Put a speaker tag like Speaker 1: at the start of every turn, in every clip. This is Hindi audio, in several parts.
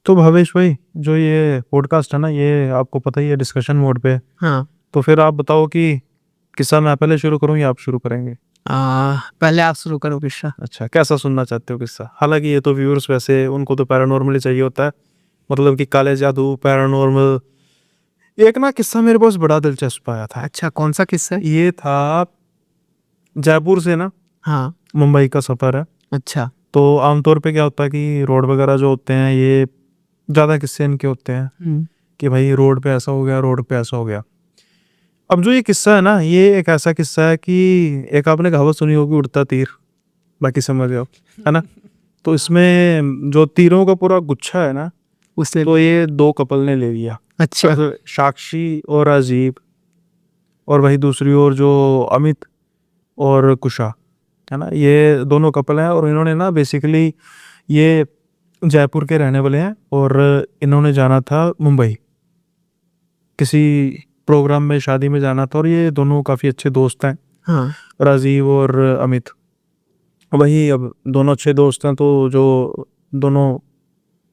Speaker 1: तो भावेश भाई, जो ये पॉडकास्ट है ना, ये आपको पता ही है डिस्कशन मोड पे है।
Speaker 2: हाँ।
Speaker 1: तो फिर आप बताओ कि किस्सा मैं पहले शुरू करूं या आप शुरू करेंगे?
Speaker 2: पहले आप शुरू करो किस्सा।
Speaker 1: अच्छा, कैसा सुनना चाहते हो किस्सा? हालांकि ये तो व्यूअर्स वैसे उनको तो पैरानॉर्मल ही चाहिए होता है, मतलब कि काले जादू पैरानॉर्मल। एक ना किस्सा मेरे पास बड़ा दिलचस्प आया था।
Speaker 2: अच्छा, कौन सा किस्सा है?
Speaker 1: ये था जयपुर से ना
Speaker 2: हाँ।
Speaker 1: मुंबई का सफ़र है।
Speaker 2: अच्छा।
Speaker 1: तो आमतौर पे क्या होता है कि रोड वगैरह जो होते हैं, ये ज़्यादा किस्से इनके होते हैं
Speaker 2: हम्म।
Speaker 1: कि भाई रोड पे ऐसा हो गया, रोड पे ऐसा हो गया। अब जो ये किस्सा है ना, ये एक ऐसा किस्सा है कि एक आपने कहावत सुनी होगी, उड़ता तीर, बाकी समझ जाओ, है ना। तो
Speaker 2: हाँ।
Speaker 1: इसमें जो तीरों का पूरा गुच्छा है ना,
Speaker 2: उसने
Speaker 1: तो ये दो कपल ने ले लिया।
Speaker 2: अच्छा।
Speaker 1: साक्षी और अजीब, और वही दूसरी ओर जो अमित और कुशा, है ना, ये दोनों कपल हैं। और इन्होंने ना बेसिकली ये जयपुर के रहने वाले हैं, और इन्होंने जाना था मुंबई किसी प्रोग्राम में, शादी में जाना था। और ये दोनों काफ़ी अच्छे दोस्त हैं,
Speaker 2: हाँ।
Speaker 1: राजीव और अमित। वही, अब दोनों अच्छे दोस्त हैं, तो जो दोनों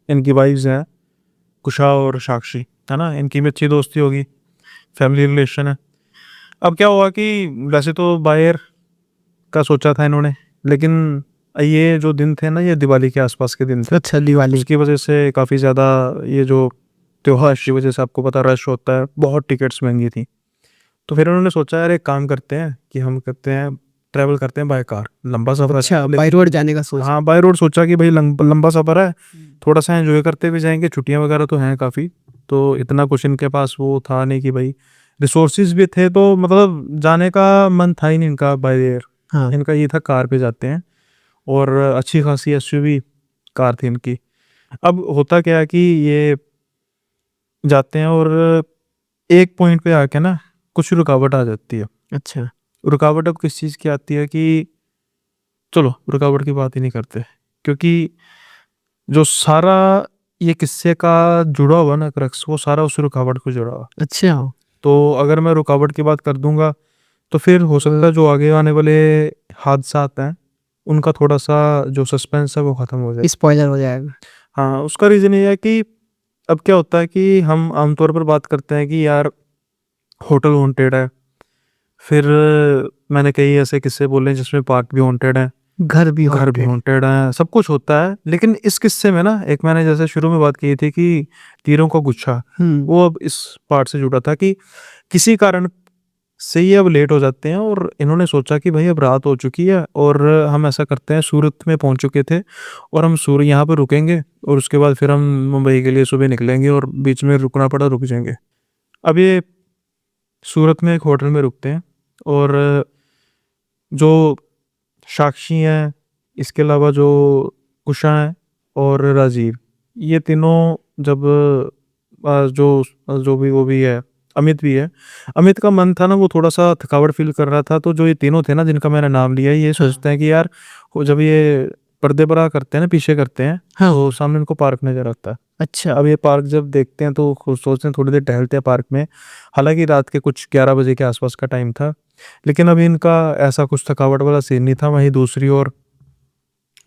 Speaker 1: इनकी वाइफ्स हैं, कुशा और साक्षी, है ना, इनकी भी अच्छी दोस्ती होगी, फैमिली रिलेशन है। अब क्या हुआ कि वैसे तो बायर का सोचा था इन्होंने, लेकिन ये जो दिन थे ना, ये दिवाली के आसपास के दिन थे।
Speaker 2: अच्छा, दिवाली।
Speaker 1: उसकी वजह से काफ़ी ज़्यादा ये जो त्योहार की वजह से आपको पता रश होता है, बहुत टिकट्स महंगी थी। तो फिर उन्होंने सोचा यार एक काम करते हैं कि हम करते हैं, ट्रैवल करते हैं बाय कार, लंबा सफ़र
Speaker 2: अच्छा,
Speaker 1: है।
Speaker 2: बाई रोड जाने का सोच।
Speaker 1: हाँ, बाय रोड सोचा कि भाई लंबा सफ़र है,
Speaker 2: हम्म।
Speaker 1: थोड़ा सा एंजॉय करते हुए जाएंगे, छुट्टियां वगैरह तो हैं काफ़ी। तो इतना कुछ इनके पास वो था नहीं कि भाई, रिसोर्सेज भी थे, तो मतलब जाने का मन था ही नहीं इनका बाय एयर।
Speaker 2: हाँ।
Speaker 1: इनका ये था कार पे जाते हैं, और अच्छी खासी एसयूवी कार थी इनकी। अब होता क्या है कि ये जाते हैं, और एक पॉइंट पे आके ना कुछ रुकावट आ जाती है।
Speaker 2: अच्छा।
Speaker 1: रुकावट अब किस चीज़ की आती है कि, चलो रुकावट की बात ही नहीं करते, क्योंकि जो सारा ये किस्से का जुड़ा हुआ ना क्रक्स, वो सारा उस रुकावट को जुड़ा हुआ।
Speaker 2: अच्छा।
Speaker 1: तो अगर मैं रुकावट की बात कर दूंगा, तो फिर हो सकता है जो आगे आने वाले हादसात हैं, उनका थोड़ा सा जो सस्पेंस है वो ख़त्म हो जाए।
Speaker 2: स्पॉइलर हो जाएगा।
Speaker 1: हाँ, उसका रीज़न ये है कि अब क्या होता है कि हम आमतौर पर बात करते हैं कि यार होटल हॉन्टेड है, फिर मैंने कई ऐसे किस्से बोले हैं जिसमें पार्क भी हॉन्टेड है,
Speaker 2: घर भी
Speaker 1: घर भी
Speaker 2: हॉन्टेड।
Speaker 1: हॉन्टेड है, सब कुछ होता है। लेकिन इस किस्से में ना, एक मैंने जैसे शुरू में बात की थी कि तीरों का गुच्छा,
Speaker 2: हम्म।
Speaker 1: वो अब इस पार्ट से जुड़ा था कि किसी कारण से ये अब लेट हो जाते हैं, और इन्होंने सोचा कि भाई अब रात हो चुकी है, और हम ऐसा करते हैं, सूरत में पहुंच चुके थे, और हम यहाँ पर रुकेंगे, और उसके बाद फिर हम मुंबई के लिए सुबह निकलेंगे, और बीच में रुकना पड़ा रुक जाएंगे। अब ये सूरत में एक होटल में रुकते हैं, और जो साक्षी हैं, इसके अलावा जो कुशा हैं और राजीव, ये तीनों जब जो जो भी वो भी है, अमित भी है, अमित का मन था ना, वो थोड़ा सा थकावट फील कर रहा था। तो जो ये तीनों थे ना, जिनका मैंने नाम लिया, ये
Speaker 2: हाँ।
Speaker 1: सोचते हैं कि यार वो जब ये पर्दे बरा करते हैं ना, पीछे करते हैं,
Speaker 2: हाँ।
Speaker 1: तो सामने उनको पार्क नजर आता है।
Speaker 2: अच्छा।
Speaker 1: अब ये पार्क जब देखते हैं तो खुद सोचते हैं, थोड़ी देर टहलते हैं पार्क में। हालांकि रात के कुछ 11 बजे के आसपास का टाइम था, लेकिन अभी इनका ऐसा कुछ थकावट वाला सीन नहीं था। वहीं दूसरी ओर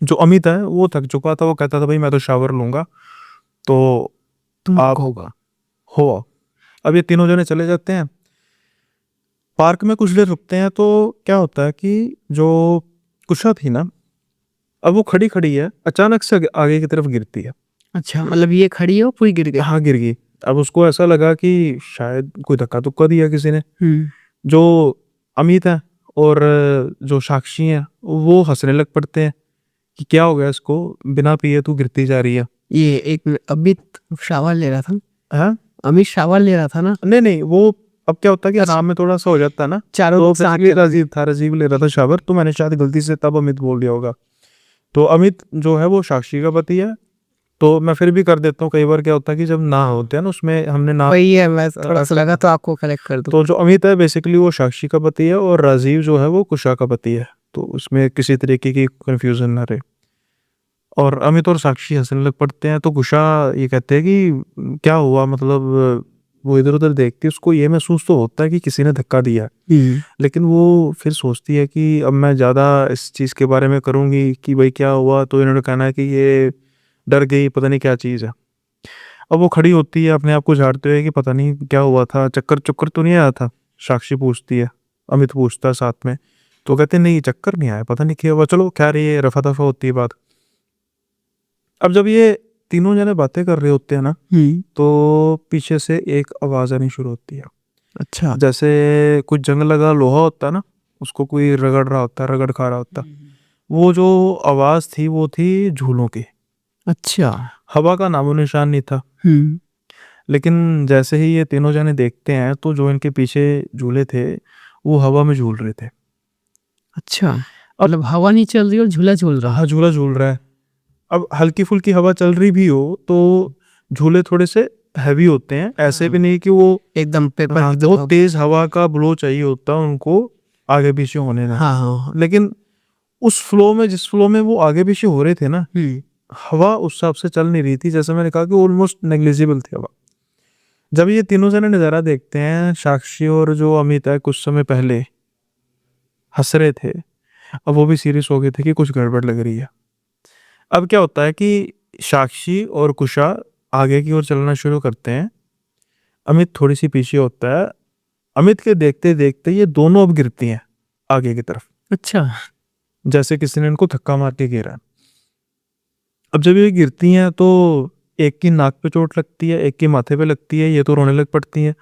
Speaker 1: जो अमित है, वो थक चुका था, वो कहता था भाई मैं तो शावर लूंगा, तो
Speaker 2: तुम
Speaker 1: आप
Speaker 2: होगा।
Speaker 1: हो आओ। अब ये तीनों जने चले जाते हैं, पार्क में कुछ देर रुकते हैं। तो क्या होता है कि जो कुशा थी ना, अब वो खड़ी खड़ी है, अचानक से आगे की तरफ गिरती है।
Speaker 2: अच्छा, मतलब ये खड़ी हो पूरी गिर गई।
Speaker 1: हाँ, गिर गई। अब उसको ऐसा लगा कि शायद कोई धक्का तुक्का दिया किसी ने।
Speaker 2: हम्म।
Speaker 1: जो अमित है और जो साक्षी है, वो हंसने लग पड़ते हैं कि क्या हो गया इसको, बिना पिए तू गिरती जा रही है।
Speaker 2: ये एक मिनट, अमित शावर ले रहा था।
Speaker 1: हाँ,
Speaker 2: अमित शावर ले रहा था ना।
Speaker 1: नहीं नहीं, वो अब क्या होता है कि
Speaker 2: अच्छा।
Speaker 1: नाम में थोड़ा सा हो जाता है ना।
Speaker 2: चारों
Speaker 1: तो
Speaker 2: साथ
Speaker 1: बेसिकली
Speaker 2: चल रहे।
Speaker 1: राजीव था, राजीव ले रहा था शावर, तो मैंने शायद गलती से तब अमित बोल दिया होगा। तो अमित जो है वो साक्षी का पति है। तो मैं फिर भी कर देता हूँ, कई बार क्या होता है कि जब ना होते हैं ना, उसमें हमने ना,
Speaker 2: वही है, मैं थोड़ा सा लगा तो आपको करेक्ट कर दूं।
Speaker 1: तो जो अमित है बेसिकली वो साक्षी का पति है, और राजीव जो है वो कुशा का पति है। तो उसमें किसी तरीके की कंफ्यूजन ना रहे। और अमित और साक्षी हंसने लग पड़ते हैं। तो कुशा ये कहते हैं कि क्या हुआ, मतलब वो इधर उधर देखती है, उसको ये महसूस तो होता है कि किसी ने धक्का दिया, लेकिन वो फिर सोचती है कि अब मैं ज़्यादा इस चीज़ के बारे में करूँगी कि भाई क्या हुआ, तो इन्होंने कहना है कि ये डर गई, पता नहीं क्या चीज़ है। अब वो खड़ी होती है अपने आप को झाड़ते हुए कि पता नहीं क्या हुआ था, चक्कर चक्कर तो नहीं आया था। साक्षी पूछती है, अमित पूछता है साथ में, तो कहते हैं नहीं चक्कर नहीं आया, पता नहीं क्या हुआ। चलो खैर ये रफा दफा होती है बात। अब जब ये तीनों जने बातें कर रहे होते हैं ना, तो पीछे से एक आवाज आनी शुरू होती है,
Speaker 2: अच्छा।
Speaker 1: जैसे कुछ जंग लगा लोहा होता है ना, उसको कोई रगड़ रहा होता है, रगड़ खा रहा होता। वो जो आवाज थी वो थी झूलों की।
Speaker 2: अच्छा।
Speaker 1: हवा का नामो निशान नहीं था। लेकिन जैसे ही ये तीनों जने देखते हैं तो जो इनके पीछे झूले थे वो हवा में झूल रहे थे।
Speaker 2: अच्छा, मतलब हवा नहीं चल रही और झूला झूल रहा।
Speaker 1: हाँ, झूला झूल रहा है। अब हल्की फुल्की हवा चल रही भी हो तो झूले थोड़े से हैवी होते हैं, ऐसे भी नहीं कि वो
Speaker 2: एकदम पेपर।
Speaker 1: हाँ, बहुत तेज हवा का ब्लो चाहिए होता है उनको आगे पीछे होने में।
Speaker 2: हाँ।
Speaker 1: लेकिन उस फ्लो में, जिस फ्लो में वो आगे पीछे हो रहे थे ना, हवा उस हिसाब से चल नहीं रही थी। जैसे मैंने कहा कि ऑलमोस्ट नेग्लिजिबल थी हवा। जब ये तीनों जने नजारा देखते हैं, साक्षी और जो अमित है कुछ समय पहले हंस रहे थे, अब वो भी सीरियस हो गए थे कि कुछ गड़बड़ लग रही है। अब क्या होता है कि साक्षी और कुशा आगे की ओर चलना शुरू करते हैं, अमित थोड़ी सी पीछे होता है। अमित के देखते देखते ये दोनों अब गिरती हैं आगे की तरफ,
Speaker 2: अच्छा।
Speaker 1: जैसे किसी ने इनको धक्का मार के गिरा। अब जब ये गिरती हैं तो एक की नाक पे चोट लगती है, एक की माथे पे लगती है, ये तो रोने लग पड़ती हैं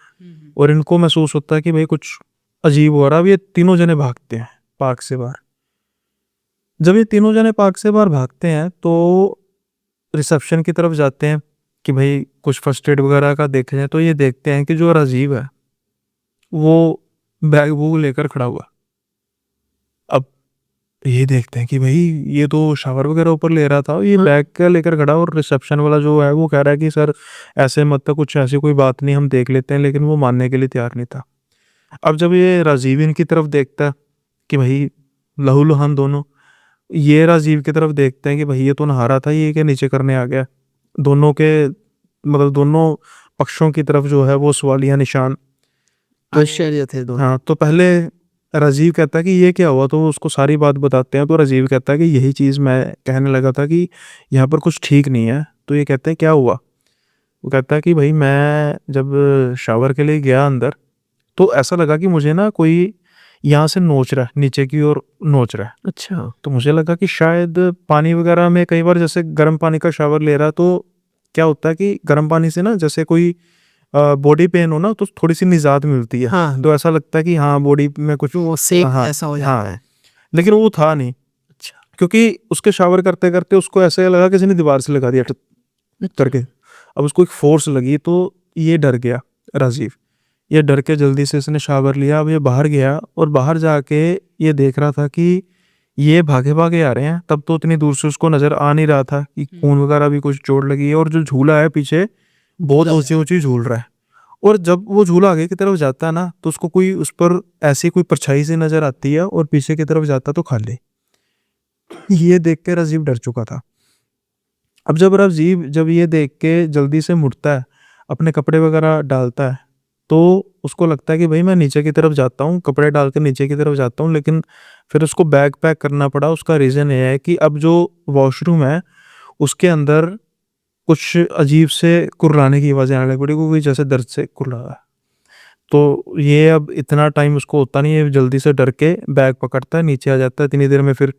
Speaker 1: और इनको महसूस होता है कि भाई कुछ अजीब हो रहा है। अब ये तीनों जने भागते हैं पार्क से बाहर। जब ये तीनों जने पार्क से बाहर भागते हैं तो रिसेप्शन की तरफ जाते हैं कि भाई कुछ फर्स्ट एड वगैरह का देखे जाए, तो ये देखते हैं कि जो राजीव है वो बैग वूग लेकर खड़ा हुआ। अब ये देखते हैं कि भाई ये तो शावर वगैरह ऊपर ले रहा था, ये बैग क्या लेकर खड़ा। और रिसेप्शन वाला जो है वो कह रहा है कि सर ऐसे मत, तो कुछ ऐसी कोई बात नहीं, हम देख लेते हैं, लेकिन वो मानने के लिए तैयार नहीं था। अब जब ये राजीव इनकी तरफ देखता है कि भाई लहूलुहान दोनों, ये राजीव की तरफ देखते हैं कि भाई ये तो नहा रहा था, ये क्या नीचे करने आ गया। दोनों के मतलब दोनों पक्षों की तरफ जो है वो सवालिया निशान।
Speaker 2: आश्चर्य थे दोनों।
Speaker 1: हाँ, तो पहले राजीव कहता है कि ये क्या हुआ, तो वो उसको सारी बात बताते हैं। तो राजीव कहता है कि यही चीज़ मैं कहने लगा था कि यहाँ पर कुछ ठीक नहीं है। तो ये कहते हैं क्या हुआ। वो कहता है कि भाई मैं जब शावर के लिए गया अंदर तो ऐसा लगा कि मुझे ना कोई यहाँ से नोच रहा है, नीचे की ओर नोच रहा है।
Speaker 2: अच्छा।
Speaker 1: तो मुझे लगा कि शायद पानी वगैरह में, कई बार जैसे गर्म पानी का शावर ले रहा है तो क्या होता है कि गर्म पानी से ना जैसे कोई बॉडी पेन हो ना तो थोड़ी सी निजात मिलती है।
Speaker 2: हाँ।
Speaker 1: तो ऐसा लगता है कि हाँ बॉडी में कुछ
Speaker 2: वो सेक
Speaker 1: हाँ
Speaker 2: ऐसा हो जाता
Speaker 1: हाँ,
Speaker 2: है।
Speaker 1: लेकिन वो था नहीं।
Speaker 2: अच्छा।
Speaker 1: क्योंकि उसके शावर करते करते उसको ऐसे लगा किसी ने दीवार से लगा दिया टक करके। अब उसको एक फोर्स लगी तो ये डर गया राजीव। ये डर के जल्दी से इसने शावर लिया। अब ये बाहर गया और बाहर जाके ये देख रहा था कि ये भागे भागे आ रहे हैं। तब तो इतनी दूर से उसको नजर आ नहीं रहा था कि खून वगैरह भी कुछ चोट लगी है। और जो झूला है पीछे बहुत ऊंची ऊंची झूल रहा है। और जब वो झूला आगे की तरफ जाता है ना तो उसको कोई उस पर ऐसी कोई परछाई सी नजर आती है और पीछे की तरफ जाता तो खाली। ये देख के राजीव डर चुका था। अब जब राजीव जब ये देख के जल्दी से मुड़ता है, अपने कपड़े वगैरह डालता है, तो उसको लगता है कि भाई मैं नीचे की तरफ जाता हूँ, कपड़े डाल के नीचे की तरफ जाता हूँ। लेकिन फिर उसको बैग पैक करना पड़ा। उसका रीज़न ये है कि अब जो वॉशरूम है उसके अंदर कुछ अजीब से कुर्राने की आवाज़ें आने लग पड़ी, क्योंकि जैसे दर्द से कुर्रा रहा है। तो ये अब इतना टाइम उसको होता नहीं है, जल्दी से डर के बैग पकड़ता है, नीचे आ जाता है। इतनी देर में फिर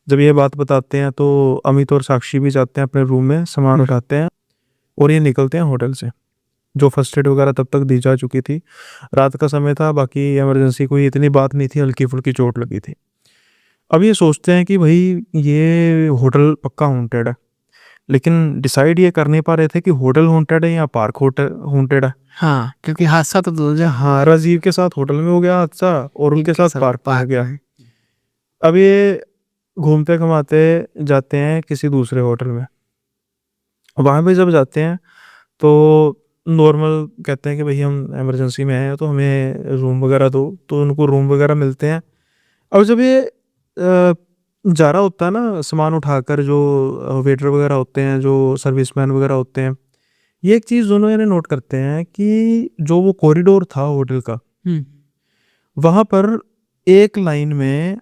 Speaker 1: जब ये बात बताते हैं तो अमित और साक्षी भी जाते हैं अपने रूम में, सामान उठाते हैं और ये निकलते हैं होटल से। जो फर्स्ट एड वगैरह तब तक दी जा चुकी थी। रात का समय था, बाकी इमरजेंसी कोई इतनी बात नहीं थी, हल्की फुल्की चोट लगी थी। अब ये सोचते हैं कि भाई ये होटल पक्का हॉन्टेड है, लेकिन डिसाइड ये कर नहीं पा रहे थे कि होटल हॉन्टेड है या पार्क होटल हॉन्टेड है।
Speaker 2: हाँ, क्योंकि हादसा तो दो जगह।
Speaker 1: हाँ, राजीव के साथ होटल में हो गया हादसा और उनके साथ पार्क में हो गया। अब ये घूमते घुमाते जाते हैं किसी दूसरे होटल में। वहाँ पे जब जाते हैं तो नॉर्मल कहते हैं कि भाई हम इमरजेंसी में हैं तो हमें रूम वगैरह दो, तो उनको रूम वगैरह मिलते हैं। अब जब ये जा रहा होता है ना सामान उठाकर, जो वेटर वगैरह होते हैं, जो सर्विसमैन वगैरह होते हैं, ये एक चीज़ दोनों जने नोट करते हैं कि जो वो कॉरिडोर था होटल का, वहाँ पर एक लाइन में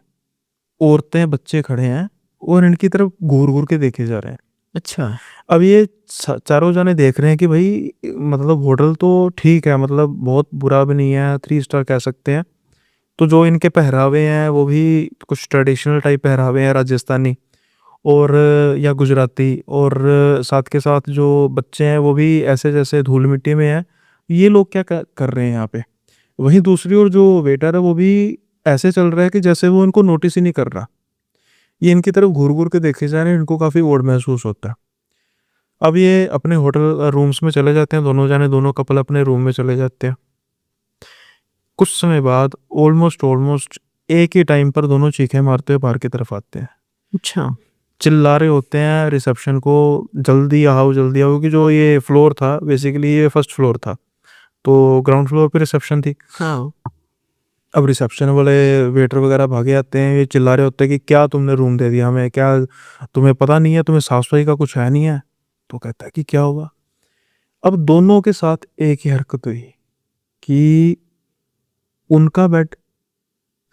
Speaker 1: औरतें बच्चे खड़े हैं और इनकी तरफ घूर घूर के देखे जा रहे हैं।
Speaker 2: अच्छा।
Speaker 1: अब ये चारों जने देख रहे हैं कि भाई मतलब होटल तो ठीक है, मतलब बहुत बुरा भी नहीं है, 3 स्टार कह सकते हैं। तो जो इनके पहरावे हैं वो भी कुछ ट्रेडिशनल टाइप पहरावे हैं राजस्थानी और या गुजराती, और साथ के साथ जो बच्चे हैं वो भी ऐसे जैसे धूल मिट्टी में हैं। ये लोग क्या कर रहे हैं यहाँ पे? वहीं दूसरी ओर जो वेटर है वो भी ऐसे चल रहा है कि जैसे वो इनको नोटिस ही नहीं कर रहा। ये इनकी तरफ घूर घूर के देखे जा रहे हैं, इनको काफ़ी ओड महसूस होता है। अब ये अपने होटल रूम्स में चले जाते हैं, दोनों जाने, दोनों कपल अपने रूम में चले जाते हैं। कुछ समय बाद ऑलमोस्ट एक ही टाइम पर दोनों चीखें मारते हुए बाहर की तरफ आते हैं।
Speaker 2: अच्छा।
Speaker 1: चिल्ला रहे होते हैं रिसेप्शन को, जल्दी आओ जल्दी आओ, कि जो ये फ्लोर था बेसिकली ये फर्स्ट फ्लोर था, तो ग्राउंड फ्लोर पे रिसेप्शन थी।
Speaker 2: हाँ।
Speaker 1: अब रिसेप्शन वाले वेटर वगैरह भागे आते हैं, ये चिल्ला रहे होते हैं कि क्या तुमने रूम दे दिया हमें, क्या तुम्हें पता नहीं है, तुम्हें साफ सफाई का कुछ है नहीं है? तो कहता है कि क्या होगा। अब दोनों के साथ एक ही हरकत हुई कि उनका बेड,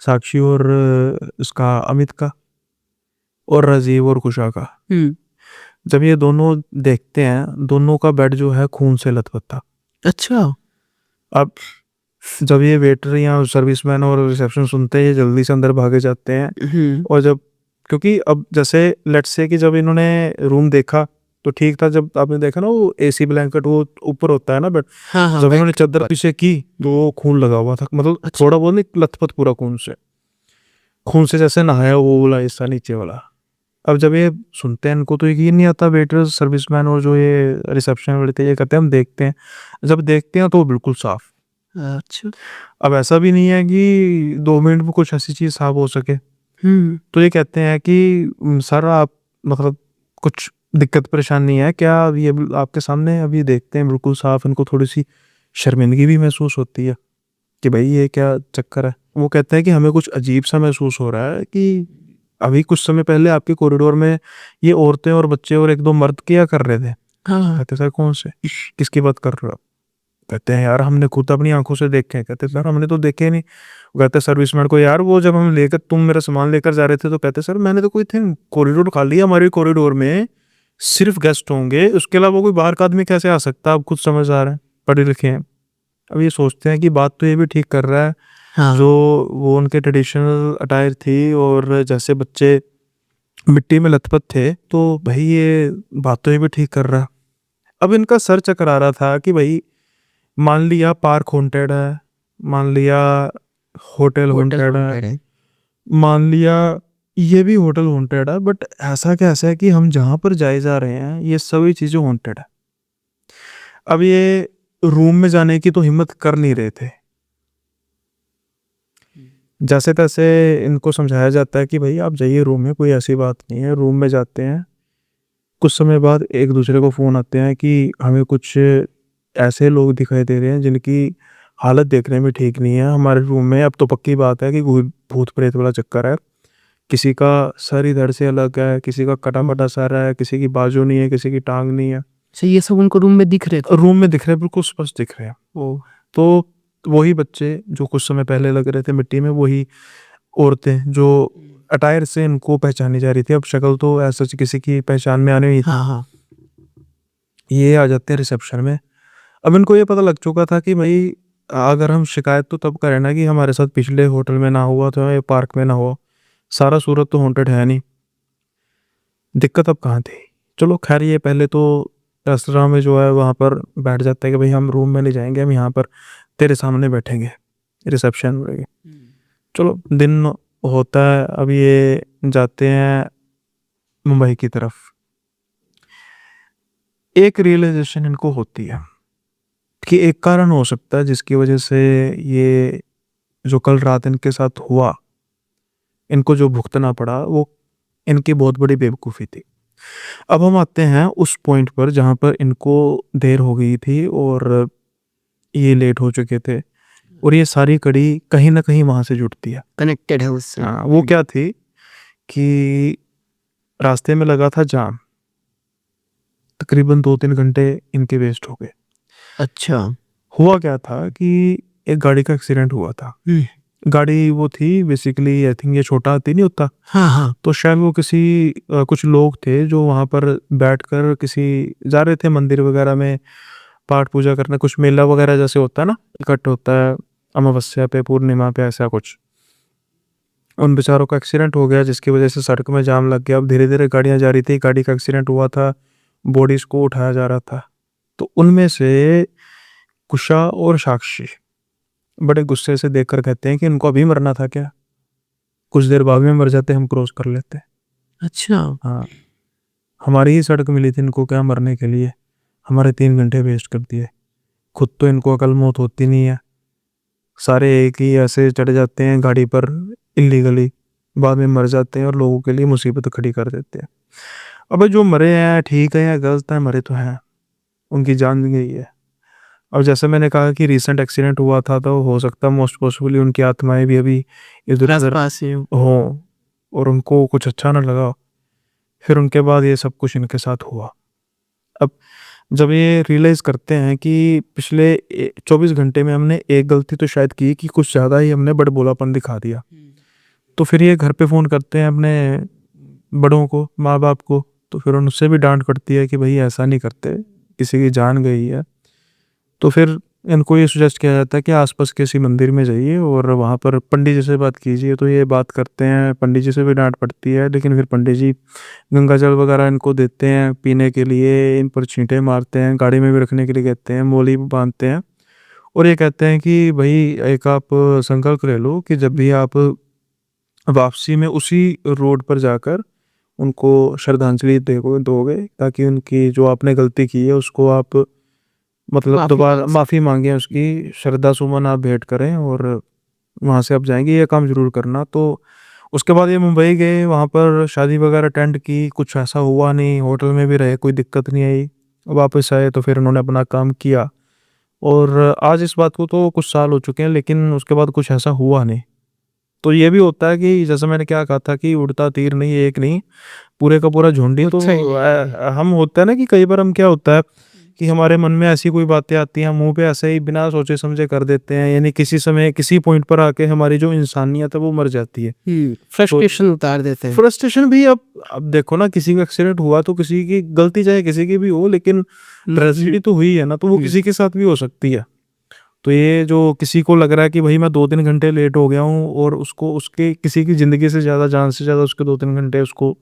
Speaker 1: साक्षी और उसका अमित का, और राजीव और कुशा का,
Speaker 2: हम्म।
Speaker 1: जब ये दोनों देखते हैं, दोनों का बेड जो है खून से लथपथ था।
Speaker 2: अच्छा।
Speaker 1: अब जब ये वेटर या सर्विसमैन और रिसेप्शन सुनते हैं, ये जल्दी से अंदर भागे जाते हैं।
Speaker 2: हम्म।
Speaker 1: और जब, क्योंकि अब जैसे लेट्स से कि जब इन्होंने रूम देखा तो ठीक था, जब आपने देखा ना वो एसी ब्लैंकेट वो ऊपर होता है ना बेड,
Speaker 2: हाँ हाँ,
Speaker 1: जब इन्होंने
Speaker 2: बैठ
Speaker 1: चादर
Speaker 2: पर।
Speaker 1: पीछे की तो वो खून लगा हुआ था, मतलब
Speaker 2: अच्छा।
Speaker 1: थोड़ा बहुत नहीं, लथपथ पूरा खून से, खून से जैसे नहाया वो वाला हिस्सा नीचे वाला। अब जब ये सुनते हैं, इनको तो यकीन नहीं आता, वेटर सर्विसमैन और जो ये रिसेप्शन वाले थे, ये कहते हैं हम देखते हैं। जब देखते हैं तो वो बिल्कुल साफ।
Speaker 2: अच्छा।
Speaker 1: अब ऐसा भी नहीं है कि 2 मिनट में कुछ ऐसी चीज साफ हो सके।
Speaker 2: हम्म।
Speaker 1: तो ये कहते हैं कि सर आप मतलब कुछ दिक्कत परेशानी है क्या? अभी आपके सामने अभी देखते हैं बिल्कुल साफ। इनको थोड़ी सी शर्मिंदगी भी महसूस होती है कि भाई ये क्या चक्कर है। वो कहते हैं कि हमें कुछ अजीब सा महसूस हो रहा है कि अभी कुछ समय पहले आपके कॉरिडोर में ये औरतें और बच्चे और 1-2 मर्द क्या कर रहे थे?
Speaker 2: हाँ हाँ।
Speaker 1: कहते सर कौन से, किसकी बात कर रहे हो आप? कहते हैं यार हमने खुद अपनी आंखों से देखे हैं। कहते सर हमने तो देखे नहीं। वो कहते सर्विसमैन को, यार वो जब हम लेकर, तुम मेरा सामान लेकर जा रहे थे, तो कहते सर मैंने तो कोई थे, कॉरिडोर खाली है, हमारे कॉरिडोर में सिर्फ गेस्ट होंगे, उसके अलावा कोई बाहर का आदमी कैसे आ सकता है? आप खुद समझ आ रहे हैं, पढ़े लिखे हैं। अब ये सोचते हैं कि बात तो ये भी ठीक कर रहा है,
Speaker 2: हाँ।
Speaker 1: जो वो उनके ट्रेडिशनल अटायर थी और जैसे बच्चे मिट्टी में लथपथ थे, तो भाई ये बात तो ये भी ठीक कर रहा है। अब इनका सर चकरा रहा था कि भाई मान लिया पार्क हॉन्टेड है, मान लिया होटल
Speaker 2: होटल
Speaker 1: हॉन्टेड है,
Speaker 2: हॉन्टेड है।
Speaker 1: मान लिया ये भी होटल हॉन्टेड है, बट ऐसा कैसा है कि हम जहाँ पर जाए जा रहे हैं ये सभी चीज़ें हॉन्टेड है। अब ये रूम में जाने की तो हिम्मत कर नहीं रहे थे। जैसे तैसे इनको समझाया जाता है कि भाई आप जाइए रूम में, कोई ऐसी बात नहीं है। रूम में जाते हैं, कुछ समय बाद एक दूसरे को फ़ोन आते हैं कि हमें कुछ ऐसे लोग दिखाई दे रहे हैं जिनकी हालत देखने में ठीक नहीं है हमारे रूम में। अब तो पक्की बात है कि कोई भूत प्रेत वाला चक्कर है। किसी का सर इधर से अलग है, किसी का कटा फटा सर है, किसी की बाजू नहीं है, किसी की टांग नहीं है।
Speaker 2: सो ये सब उनको रूम में दिख रहे थे।
Speaker 1: रूम में दिख रहे हैं, बिल्कुल स्पष्ट दिख रहे हैं।
Speaker 2: ओ।
Speaker 1: तो वही बच्चे जो कुछ समय पहले लग रहे थे मिट्टी में, वही औरतें जो अटायर से इनको पहचानी जा रही थी। अब शक्ल तो ऐसा किसी की पहचान में आने नहीं थी।
Speaker 2: हाँ हाँ।
Speaker 1: ये आ जाते हैं रिसेप्शन में। अब इनको ये पता लग चुका था कि भाई अगर हम शिकायत तो तब करें ना कि हमारे साथ पिछले होटल में ना हुआ तो ये पार्क में ना हुआ, सारा सूरत तो हॉन्टेड है नहीं। दिक्कत अब कहाँ थी? चलो खैर, ये पहले तो रेस्टोरेंट में जो है वहाँ पर बैठ जाता है कि भाई हम रूम में नहीं जाएंगे, हम यहाँ पर तेरे सामने बैठेंगे रिसेप्शन में। चलो दिन होता है, अब ये जाते हैं मुंबई की तरफ। एक रियलाइजेशन इनको होती है कि एक कारण हो सकता है जिसकी वजह से ये जो कल रात इनके साथ हुआ, इनको जो भुगतना पड़ा, वो इनकी बहुत बड़ी बेवकूफ़ी थी। अब हम आते हैं उस पॉइंट पर जहाँ पर इनको देर हो गई थी और ये लेट हो चुके थे, और ये सारी कड़ी कहीं ना कहीं वहाँ से जुड़ती है।
Speaker 2: कनेक्टेड है उससे।
Speaker 1: हाँ, वो क्या थी कि रास्ते में लगा था जाम, तकरीबन 2-3 घंटे इनके वेस्ट हो गए।
Speaker 2: अच्छा।
Speaker 1: हुआ क्या था कि एक गाड़ी का एक्सीडेंट हुआ था। गाड़ी वो थी बेसिकली, आई थिंक ये छोटा हाथी नहीं होता,
Speaker 2: हाँ हाँ
Speaker 1: तो शायद वो किसी कुछ लोग थे जो वहाँ पर बैठकर किसी जा रहे थे मंदिर वगैरह में पाठ पूजा करने, कुछ मेला वगैरह जैसे होता है ना, इकट्ठ होता है अमावस्या पे, पूर्णिमा पे, ऐसा कुछ। उन बेचारों का एक्सीडेंट हो गया जिसकी वजह से सड़क में जाम लग गया। अब धीरे धीरे गाड़ियां जा रही थी, गाड़ी का एक्सीडेंट हुआ था, बॉडीज को उठाया जा रहा था। तो उनमें से कुशा और साक्षी बड़े गुस्से से देखकर कहते हैं कि इनको अभी मरना था क्या, कुछ देर बाद में मर जाते, हम क्रॉस कर लेते।
Speaker 2: अच्छा
Speaker 1: हाँ, हमारी ही सड़क मिली थी इनको क्या मरने के लिए, हमारे 3 घंटे वेस्ट कर दिए। खुद तो इनको अकल मौत होती नहीं है, सारे एक ही ऐसे चढ़ जाते हैं गाड़ी पर इलीगली, बाद में मर जाते हैं और लोगों के लिए मुसीबत खड़ी कर देते हैं। अबे जो मरे हैं ठीक है या गलत है, मरे तो हैं, उनकी जान गई है। और जैसे मैंने कहा कि रिसेंट एक्सीडेंट हुआ था, तो हो सकता है मोस्ट पॉसिबली उनकी आत्माएं भी अभी इधर
Speaker 2: आस
Speaker 1: उधर
Speaker 2: पास ही हूँ।
Speaker 1: हों और उनको कुछ अच्छा ना लगा, फिर उनके बाद ये सब कुछ इनके साथ हुआ। अब जब ये रियलाइज करते हैं कि पिछले 24 घंटे में हमने एक गलती तो शायद की कि कुछ ज़्यादा ही हमने बड़बोलापन दिखा दिया, तो फिर ये घर पे फ़ोन करते हैं अपने बड़ों को, माँ बाप को। तो फिर उनसे भी डांट पड़ती है कि भाई ऐसा नहीं करते, किसी की जान गई है। तो फिर इनको ये सजेस्ट किया जाता है कि आसपास किसी मंदिर में जाइए और वहाँ पर पंडित जी से बात कीजिए। तो ये बात करते हैं, पंडित जी से भी डांट पड़ती है, लेकिन फिर पंडित जी गंगा जल वगैरह इनको देते हैं पीने के लिए, इन पर छींटे मारते हैं, गाड़ी में भी रखने के लिए कहते हैं, मोली बांधते हैं और ये कहते हैं कि भाई एक आप संकल्प ले लो कि जब भी आप वापसी में उसी रोड पर जाकर उनको श्रद्धांजलि दोगे, ताकि उनकी जो आपने गलती की है उसको आप मतलब
Speaker 2: माफी
Speaker 1: दोबारा
Speaker 2: मांग
Speaker 1: माफ़ी मांगे, उसकी श्रद्धा सुमन आप भेंट करें और वहाँ से आप जाएंगे, ये काम ज़रूर करना। तो उसके बाद ये मुंबई गए, वहाँ पर शादी वगैरह अटेंड की, कुछ ऐसा हुआ नहीं, होटल में भी रहे, कोई दिक्कत नहीं आई। वापस आए तो फिर उन्होंने अपना काम किया और आज इस बात को तो कुछ साल हो चुके हैं, लेकिन उसके बाद कुछ ऐसा हुआ नहीं। तो ये भी होता है कि जैसे मैंने क्या कहा था कि उड़ता तीर नहीं, एक नहीं, पूरे का पूरा झुंड ही।
Speaker 2: वो
Speaker 1: तो
Speaker 2: सही
Speaker 1: हम होता है ना कि कई बार हम क्या होता है कि हमारे मन में ऐसी कोई बातें आती हैं, हम मुंह पे ऐसे ही बिना सोचे समझे कर देते हैं, यानी किसी समय किसी पॉइंट पर आके हमारी जो इंसानियत है वो मर जाती है। तो
Speaker 2: फ्रस्ट्रेशन उतार देते हैं।
Speaker 1: फ्रस्ट्रेशन भी, अब देखो ना, किसी का एक्सीडेंट हुआ तो किसी की गलती चाहे किसी की भी हो, लेकिन ट्रेजेडी तो हुई है ना, तो वो किसी के साथ भी हो सकती है। तो ये जो किसी को लग रहा है कि भाई मैं 2-3 घंटे लेट हो गया हूँ और उसको उसके किसी की ज़िंदगी से ज़्यादा, जान से ज़्यादा उसके 2-3 घंटे उसको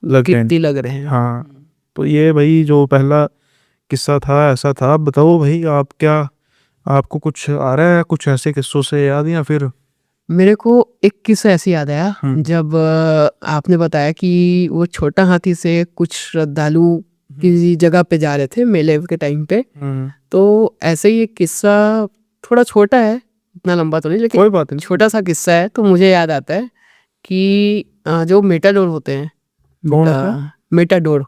Speaker 1: लग गए।
Speaker 2: कीमती लग रहे हैं।
Speaker 1: हाँ, तो ये भाई जो पहला किस्सा था ऐसा था। आप बताओ भाई, आप क्या, आपको कुछ आ रहा है कुछ ऐसे किस्सों से याद, या फिर?
Speaker 2: मेरे को एक किस्सा ऐसे याद आया, जब आपने बताया कि वो छोटा हाथी से कुछ श्रद्धालु किसी जगह पे जा रहे थे मेले के टाइम पे। तो ऐसे ही एक किस्सा, थोड़ा छोटा है, इतना लंबा तो नहीं, लेकिन
Speaker 1: कोई बात नहीं।
Speaker 2: छोटा सा किस्सा है। तो मुझे याद आता है कि जो मेटाडोर होते हैं,
Speaker 1: कौन होता है?
Speaker 2: Matador,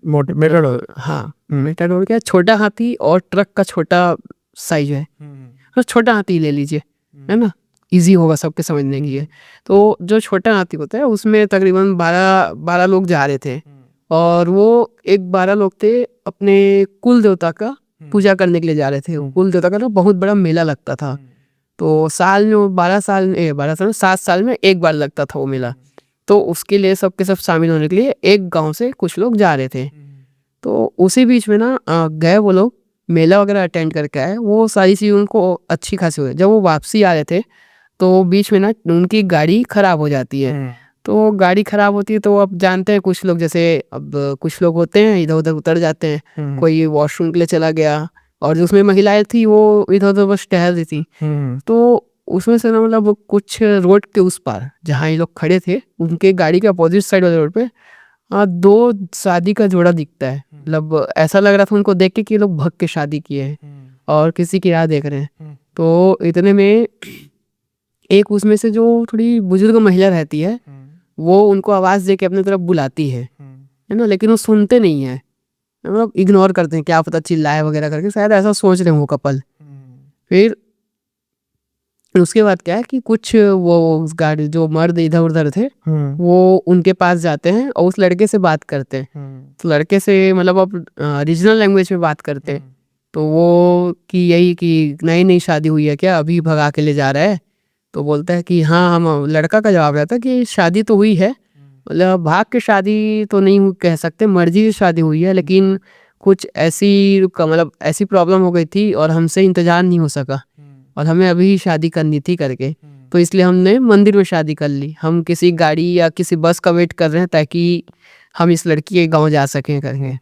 Speaker 1: Matador.
Speaker 2: हाँ मेटाडोर क्या, छोटा हाथी और ट्रक का छोटा साइज है, तो छोटा हाथी ले लीजिए, है ना, इजी होगा सबके समझने के लिए। तो जो छोटा हाथी होता है उसमें तकरीबन 12 लोग जा रहे थे, और वो एक 12 लोग थे अपने कुल देवता का पूजा करने के लिए जा रहे थे। कुल देवता का ना बहुत बड़ा मेला लगता था, तो साल में 7 साल में एक बार लगता था वो मेला। तो उसके लिए सबके सब शामिल होने के लिए एक गांव से कुछ लोग जा रहे थे। तो उसी बीच में ना गए वो लोग, मेला वगैरह अटेंड करके आए, वो सारी चीज़ उनको अच्छी खासी हो गई। जब वो वापसी आ रहे थे तो बीच में ना उनकी गाड़ी खराब हो जाती है। तो गाड़ी खराब होती है तो अब जानते हैं कुछ लोग, जैसे अब कुछ लोग होते हैं इधर उधर उतर जाते हैं, कोई वॉशरूम के लिए चला गया, और जो उसमें महिलाएं थी वो इधर उधर बस टहल रही थी। तो उसमें से ना मतलब कुछ रोड के उस पार जहाँ ये लोग खड़े थे, उनके गाड़ी के अपोजिट साइड वाले रोड पे 2 शादी का जोड़ा दिखता है। मतलब ऐसा लग रहा था उनको देख के कि ये लोग भग के शादी किए हैं और किसी की राह देख रहे हैं। तो इतने में एक उसमें से जो थोड़ी बुजुर्ग महिला रहती है, वो उनको आवाज़ दे के अपने तरफ बुलाती है ना, लेकिन वो सुनते नहीं है, मतलब इग्नोर करते हैं, क्या पता चिल्लाए वगैरह करके, शायद ऐसा सोच रहे हैं वो कपल। फिर उसके बाद क्या है कि कुछ वो उस गाड़ी जो मर्द इधर उधर थे, वो उनके पास जाते हैं और उस लड़के से बात करते हैं। तो लड़के से मतलब अब रीजनल लैंग्वेज में बात करते हैं। तो वो कि यही कि नई नई शादी हुई है क्या, अभी भगा के ले जा रहा है। तो बोलता है कि हाँ, हम लड़का का जवाब रहता है कि शादी तो हुई है, मतलब भाग के शादी तो नहीं कह सकते, मर्जी से शादी हुई है, लेकिन कुछ मतलब ऐसी प्रॉब्लम हो गई थी और हमसे इंतजार नहीं हो सका और हमें अभी शादी करनी थी करके, तो इसलिए हमने मंदिर में शादी कर ली। हम किसी गाड़ी या किसी बस का वेट कर रहे हैं ताकि हम इस लड़की के गांव जा सकें करके।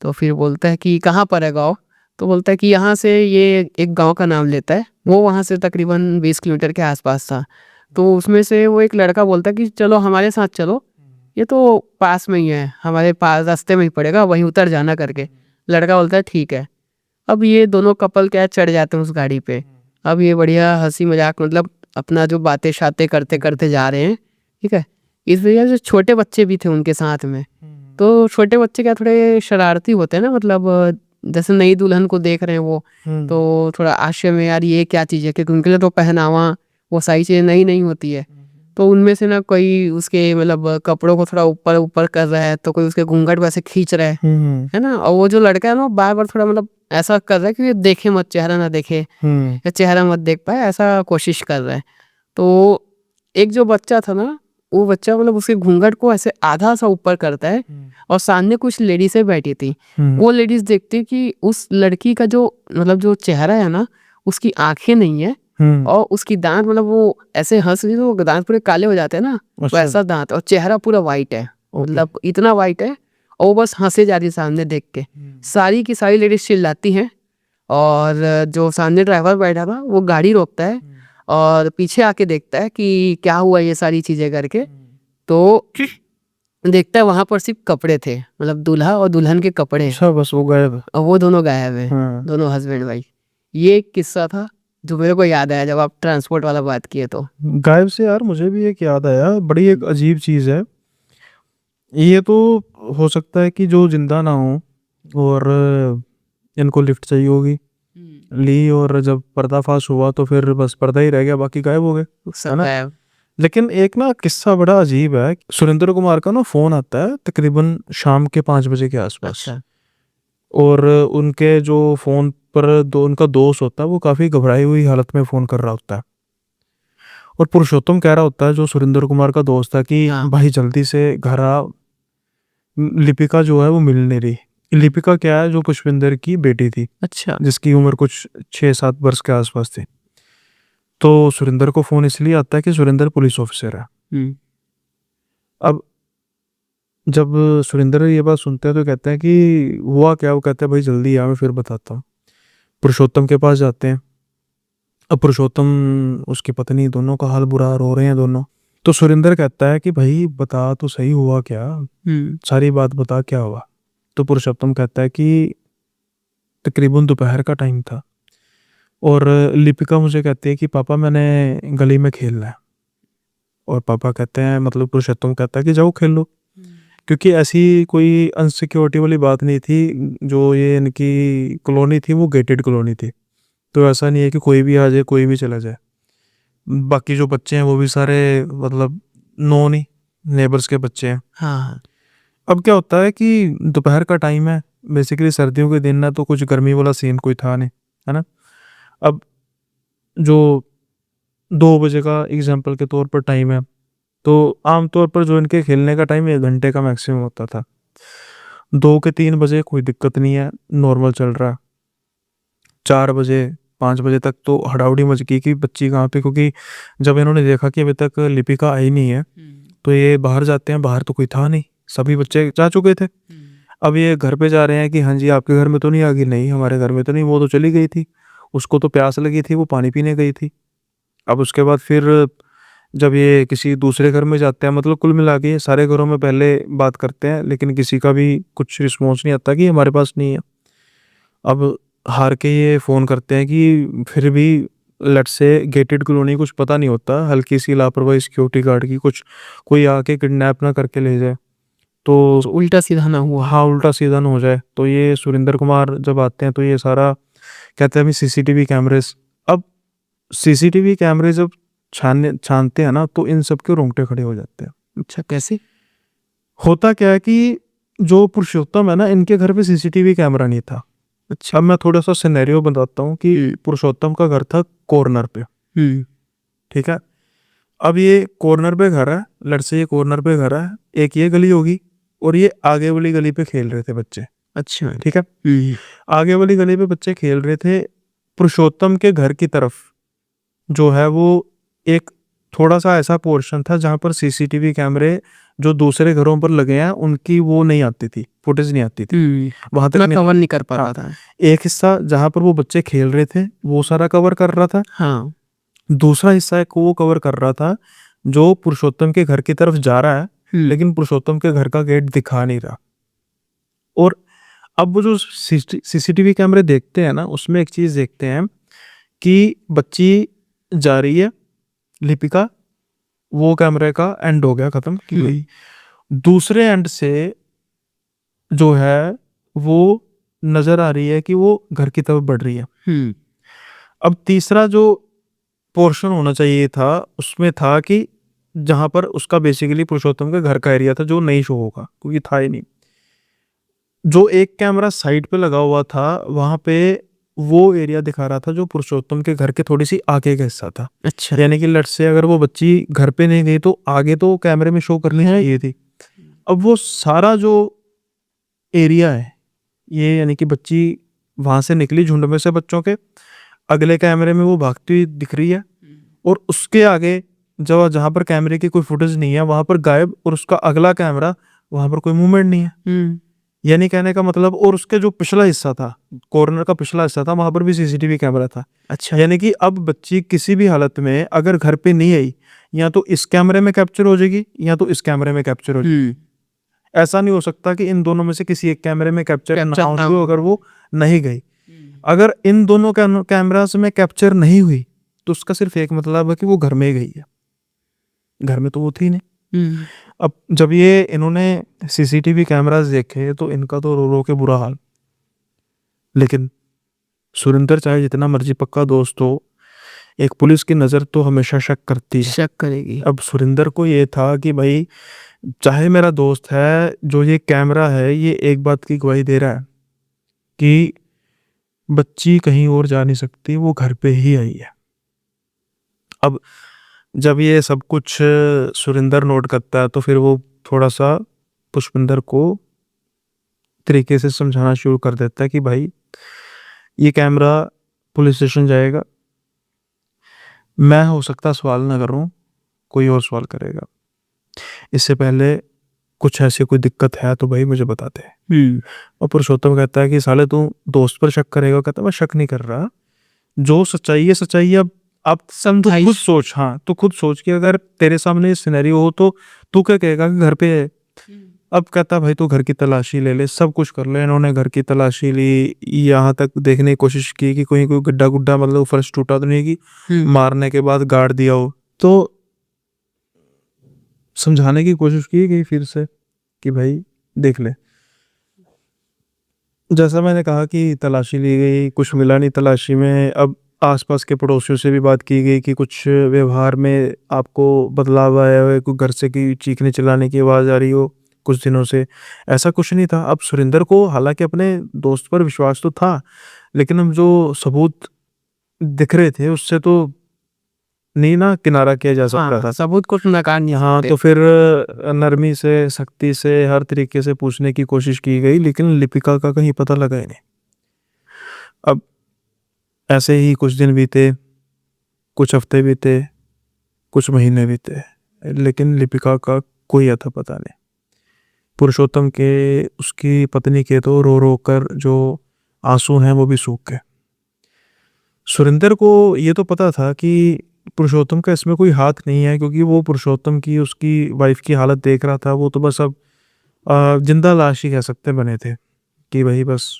Speaker 2: तो फिर बोलता है कि कहाँ पर है गांव? तो बोलता है कि यहाँ से, ये एक गांव का नाम लेता है, वो वहाँ से तकरीबन 20 किलोमीटर के आसपास था। तो उसमें से वो एक लड़का बोलता है कि चलो हमारे साथ चलो, ये तो पास में ही है, हमारे पास रास्ते में ही पड़ेगा, वहीं उतर जाना करके। लड़का बोलता है ठीक है। अब ये दोनों कपल क्या है, चढ़ जाते हैं उस गाड़ी पे। अब ये बढ़िया हंसी मजाक, मतलब अपना जो बातें शातें करते करते जा रहे हैं, ठीक है। इस वजह से छोटे बच्चे भी थे उनके साथ में। तो छोटे बच्चे क्या थोड़े शरारती होते हैं ना, मतलब जैसे नई दुल्हन को देख रहे हैं वो, तो थोड़ा आश्चर्य में, यार ये क्या चीज़ है, क्योंकि उनके लिए तो पहनावा वो सारी चीज़ें नई नहीं होती है। तो उनमें से ना कोई उसके मतलब कपड़ों को थोड़ा ऊपर ऊपर कर रहा है, तो कोई उसके घूंघट वैसे खींच रहा है ना। और वो जो लड़का है ना, बार बार थोड़ा मतलब ऐसा कर रहा है कि ये देखे मत, चेहरा ना देखे या चेहरा मत देख पाए, ऐसा कोशिश कर रहा है। तो एक जो बच्चा था ना, वो बच्चा मतलब उसके घूंघट को ऐसे आधा सा ऊपर करता है और सामने कुछ लेडीज़ें बैठी थी। वो लेडीज देखती कि उस लड़की का जो मतलब जो चेहरा है ना, उसकी आंखें नहीं है और उसकी दांत, मतलब वो ऐसे हंस रही तो दांत पूरे काले हो जाते हैं ना, वैसा दांत, और चेहरा पूरा वाइट है, मतलब इतना वाइट है। और वो बस हंसे जा रही है सामने देख के। सारी की सारी लेडीज चिल्लाती हैं और जो सामने ड्राइवर बैठा था वो गाड़ी रोकता है और पीछे आके देखता है कि क्या हुआ ये सारी चीजें करके। तो देखता है वहां पर सिर्फ कपड़े थे, मतलब दूल्हा और दुल्हन के कपड़े,
Speaker 1: अच्छा, बस वो गायब।
Speaker 2: और वो दोनों गायब है,
Speaker 1: हाँ।
Speaker 2: दोनों हस्बैंड वाइफ। ये एक किस्सा था जो मेरे को याद आया जब आप ट्रांसपोर्ट वाला बात किए तो।
Speaker 1: गायब से यार मुझे भी एक याद आया, बड़ी एक अजीब चीज़ है ये तो। हो सकता है कि जो जिंदा ना हो और इनको लिफ्ट चाहिए होगी, ली, और जब पर्दाफाश हुआ तो फिर बस पर्दा ही रह गया, बाकी गायब हो गए, है ना।
Speaker 2: गायब।
Speaker 1: लेकिन एक ना किस्सा बड़ा अजीब है। सुरेंद्र कुमार का ना फोन आता है तकरीबन शाम के 5 बजे के आसपास।
Speaker 2: अच्छा।
Speaker 1: और उनके जो फोन पर उनका दोस्त होता है, वो काफी घबराई हुई हालत में फोन कर रहा होता है, और पुरुषोत्तम कह रहा होता है, जो सुरेंद्र कुमार का दोस्त था, कि
Speaker 2: हाँ।
Speaker 1: भाई जल्दी से घर आ, लिपिका जो है वो मिल नहीं रही। लिपिका क्या है, जो पुष्पिंदर की बेटी थी,
Speaker 2: अच्छा।
Speaker 1: जिसकी उम्र कुछ 6-7 वर्ष के आसपास थी। तो सुरेंद्र को फोन इसलिए आता है कि सुरेंद्र पुलिस ऑफिसर है। अब जब सुरेंद्र ये बात सुनते हैं तो कहते हैं कि हुआ क्या। वो कहते हैं भाई जल्दी आ, मैं फिर बताता हूँ। पुरुषोत्तम के पास जाते हैं। अब पुरुषोत्तम, उसकी पत्नी, दोनों का हाल बुरा, रो रहे हैं दोनों। तो सुरेंद्र कहता है कि भाई बता तो सही, हुआ क्या, सारी बात बता, क्या हुआ। तो पुरुषोत्तम कहता है कि तकरीबन दोपहर का टाइम था और लिपिका मुझे कहती है कि पापा मैंने गली में खेलना है। और पापा कहते हैं, मतलब पुरुषोत्तम कहता है कि जाओ खेल लो, क्योंकि ऐसी कोई अनसिक्योरिटी वाली बात नहीं थी। जो ये इनकी कॉलोनी थी वो गेटेड कॉलोनी थी, तो ऐसा नहीं है कि कोई भी आ जाए कोई भी चला जाए। बाकी जो बच्चे हैं वो भी सारे मतलब नॉन ही नेबर्स के बच्चे हैं।
Speaker 2: हाँ।
Speaker 1: अब क्या होता है कि दोपहर का टाइम है, बेसिकली सर्दियों के दिन ना, तो कुछ गर्मी वाला सीन कोई था नहीं, है ना। अब जो 2 बजे का एग्जाम्पल के तौर पर टाइम है, तो आमतौर पर जो इनके खेलने का टाइम 1 घंटे का मैक्सिमम होता था। 2 के 3 बजे कोई दिक्कत नहीं है, नॉर्मल चल रहा है। 4 बजे 5 बजे तक तो हड़ाउड़ी मच गई कि बच्ची कहाँ पे, क्योंकि जब इन्होंने देखा कि अभी तक लिपिका आई नहीं है, तो ये बाहर जाते हैं। बाहर तो कोई था नहीं, सभी बच्चे जा चुके थे। अब ये घर पे जा रहे हैं कि हाँ जी आपके घर में तो नहीं आ गई, नहीं हमारे घर में तो नहीं, वो तो चली गई थी, उसको तो प्यास लगी थी, वो पानी पीने गई थी। अब उसके बाद फिर जब ये किसी दूसरे घर में जाते हैं, मतलब कुल मिला के ये सारे घरों में पहले बात करते हैं, लेकिन किसी का भी कुछ रिस्पॉन्स नहीं आता कि हमारे पास नहीं है। अब हार के ये फ़ोन करते हैं कि फिर भी लेट से गेटेड कॉलोनी, कुछ पता नहीं होता, हल्की सी लापरवाही सिक्योरिटी गार्ड की, कुछ कोई आके किडनैप ना करके ले जाए, तो
Speaker 2: उल्टा सीधा ना हुआ।
Speaker 1: हाँ उल्टा सीधा ना हो जाए। तो ये सुरेंद्र कुमार जब आते हैं तो ये सारा कहते हैं अभी सीसीटीवी कैमरेज। अब सीसीटीवी कैमरे जब छानते हैं ना, तो इन सब के रोंगटे खड़े हो जाते हैं।
Speaker 2: अच्छा, कैसे?
Speaker 1: होता क्या है कि जो पुरुषोत्तम है ना, इनके घर पे सीसीटीवी कैमरा नहीं था।
Speaker 2: अच्छा।
Speaker 1: अब मैं थोड़ा सा सिनेरियो बताता हूँ कि पुरुषोत्तम का घर था कॉर्नर पे, ठीक है। अब ये कॉर्नर पे घर है, लेट्स से ये कॉर्नर पे घर है, एक ये गली होगी और ये आगे वाली गली पे खेल रहे थे बच्चे,
Speaker 2: अच्छा।
Speaker 1: ठीक है। आगे वाली गली पे बच्चे खेल रहे थे, पुरुषोत्तम के घर की तरफ जो है वो एक थोड़ा सा ऐसा पोर्शन था जहाँ पर सीसीटीवी कैमरे जो दूसरे घरों पर लगे हैं उनकी वो नहीं आती थी, फुटेज नहीं आती थी, वहां तक
Speaker 2: मैं
Speaker 1: नहीं।
Speaker 2: कवर नहीं कर पा
Speaker 1: हाँ,
Speaker 2: रहा था।
Speaker 1: एक हिस्सा जहाँ पर वो बच्चे खेल रहे थे वो सारा कवर कर रहा था,
Speaker 2: हाँ।
Speaker 1: दूसरा हिस्सा को वो कवर कर रहा था जो पुरुषोत्तम के घर की तरफ जा रहा है, लेकिन पुरुषोत्तम के घर का गेट दिखा नहीं रहा। और अब वो जो सीसीटीवी कैमरे देखते हैं ना, उसमें एक चीज देखते हैं कि बच्ची जा रही है, लिपिका, वो कैमरे का एंड हो गया खत्म कि भाई दूसरे एंड से जो है वो नजर आ रही है कि वो घर की तरफ बढ़ रही है। अब तीसरा जो पोर्शन होना चाहिए था उसमें था कि जहां पर उसका बेसिकली पुरुषोत्तम के घर का एरिया था जो नहीं शो होगा क्योंकि था ही नहीं। जो एक कैमरा साइड पे लगा हुआ था वहां पे वो एरिया दिखा रहा था जो पुरुषोत्तम के घर के थोड़ी सी आगे का हिस्सा था।
Speaker 2: अच्छा।
Speaker 1: यानी कि लेट्स से अगर वो बच्ची घर पे नहीं गई तो आगे तो कैमरे में शो करनी है ये थी। अब वो सारा जो एरिया है ये, यानी कि बच्ची वहां से निकली झुंड में से बच्चों के, अगले कैमरे में वो भागती हुई दिख रही है और उसके आगे जो जहां पर कैमरे की कोई फुटेज नहीं है वहां पर गायब, और उसका अगला कैमरा वहां पर कोई मूवमेंट नहीं है। यानी कहने का मतलब, और उसके जो पिछला हिस्सा था, कॉर्नर का पिछला हिस्सा था, वहां पर भी सीसीटीवी कैमरा था।
Speaker 2: अच्छा।
Speaker 1: यानी कि अब बच्ची किसी भी हालत में अगर घर पे नहीं आई, या तो इस कैमरे में कैप्चर हो जाएगी या तो इस कैमरे में कैप्चर हो जाएगी। ऐसा नहीं हो सकता कि इन दोनों में से किसी एक कैमरे में कैप्चर ना हो अगर वो नहीं गई। अगर इन दोनों कैमरास में कैप्चर नहीं हुई तो उसका सिर्फ एक मतलब है कि वो घर में ही गई है, घर में तो वो थी नहीं। अब जब ये इन्होंने सीसीटीवी कैमरास देखे तो इनका तो रो रो के बुरा हाल। लेकिन सुरिंदर चाहे जितना मर्जी पक्का दोस्त हो, एक पुलिस की नजर तो हमेशा शक करती है,
Speaker 2: शक करेगी।
Speaker 1: अब सुरिंदर को ये था कि भाई चाहे मेरा दोस्त है, जो ये कैमरा है ये एक बात की गवाही दे रहा है कि बच्ची कहीं और जा नहीं सकती, वो घर पे ही आई है। अब जब ये सब कुछ सुरिंदर नोट करता है तो फिर वो थोड़ा सा पुष्पिंदर को तरीके से समझाना शुरू कर देता है कि भाई ये कैमरा पुलिस स्टेशन जाएगा, मैं हो सकता सवाल ना करूं, कोई और सवाल करेगा, इससे पहले कुछ ऐसी कोई दिक्कत है तो भाई मुझे बता दे। और पुरुषोत्तम कहता है कि साले तू दोस्त पर शक करेगा, कहता मैं शक नहीं कर रहा, जो सच्चाई है सच्चाई है। अब तू खुद सोच, हाँ तू खुद सोच कि अगर तेरे सामने सिनेरियो हो तो तू क्या कहेगा कि घर पे है। अब कहता भाई तू घर की तलाशी ले ले, सब कुछ कर ले। इन्होंने घर की तलाशी ली, यहाँ तक देखने की कोशिश की कि कोई कोई गड्ढा गुड्ढा मतलब फर्श टूटा तो नहीं, की मारने के बाद गाड़ दिया हो, तो समझाने की कोशिश की गई फिर से कि भाई देख ले। जैसा मैंने कहा कि तलाशी ली गई, कुछ मिला नहीं तलाशी में। अब आसपास के पड़ोसियों से भी बात की गई कि कुछ व्यवहार में आपको बदलाव आया हो, कोई घर से की चीखने चिल्लाने की आवाज़ आ रही हो कुछ दिनों से, ऐसा कुछ नहीं था। अब सुरिंदर को हालांकि अपने दोस्त पर विश्वास तो था, लेकिन अब जो सबूत दिख रहे थे उससे तो नहीं ना किनारा किया जा सकता था।
Speaker 2: सबूत को नकार नहीं
Speaker 1: हाँ,
Speaker 2: सकते।
Speaker 1: तो फिर नरमी से सख्ती से हर तरीके से पूछने की कोशिश की गई, लेकिन लिपिका का कहीं पता लगा ही नहीं। अब ऐसे ही कुछ दिन बीते, कुछ हफ्ते बीते, कुछ महीने बीते, लेकिन लिपिका का कोई अता पता नहीं। पुरुषोत्तम के, उसकी पत्नी के तो रो रो कर जो आंसू हैं वो भी सूख गए। सुरिंदर को ये तो पता था कि पुरुषोत्तम का इसमें कोई हाथ नहीं है, क्योंकि वो पुरुषोत्तम की, उसकी वाइफ की हालत देख रहा था। वो तो बस अब जिंदा लाश ही कह सकते बने थे कि भाई बस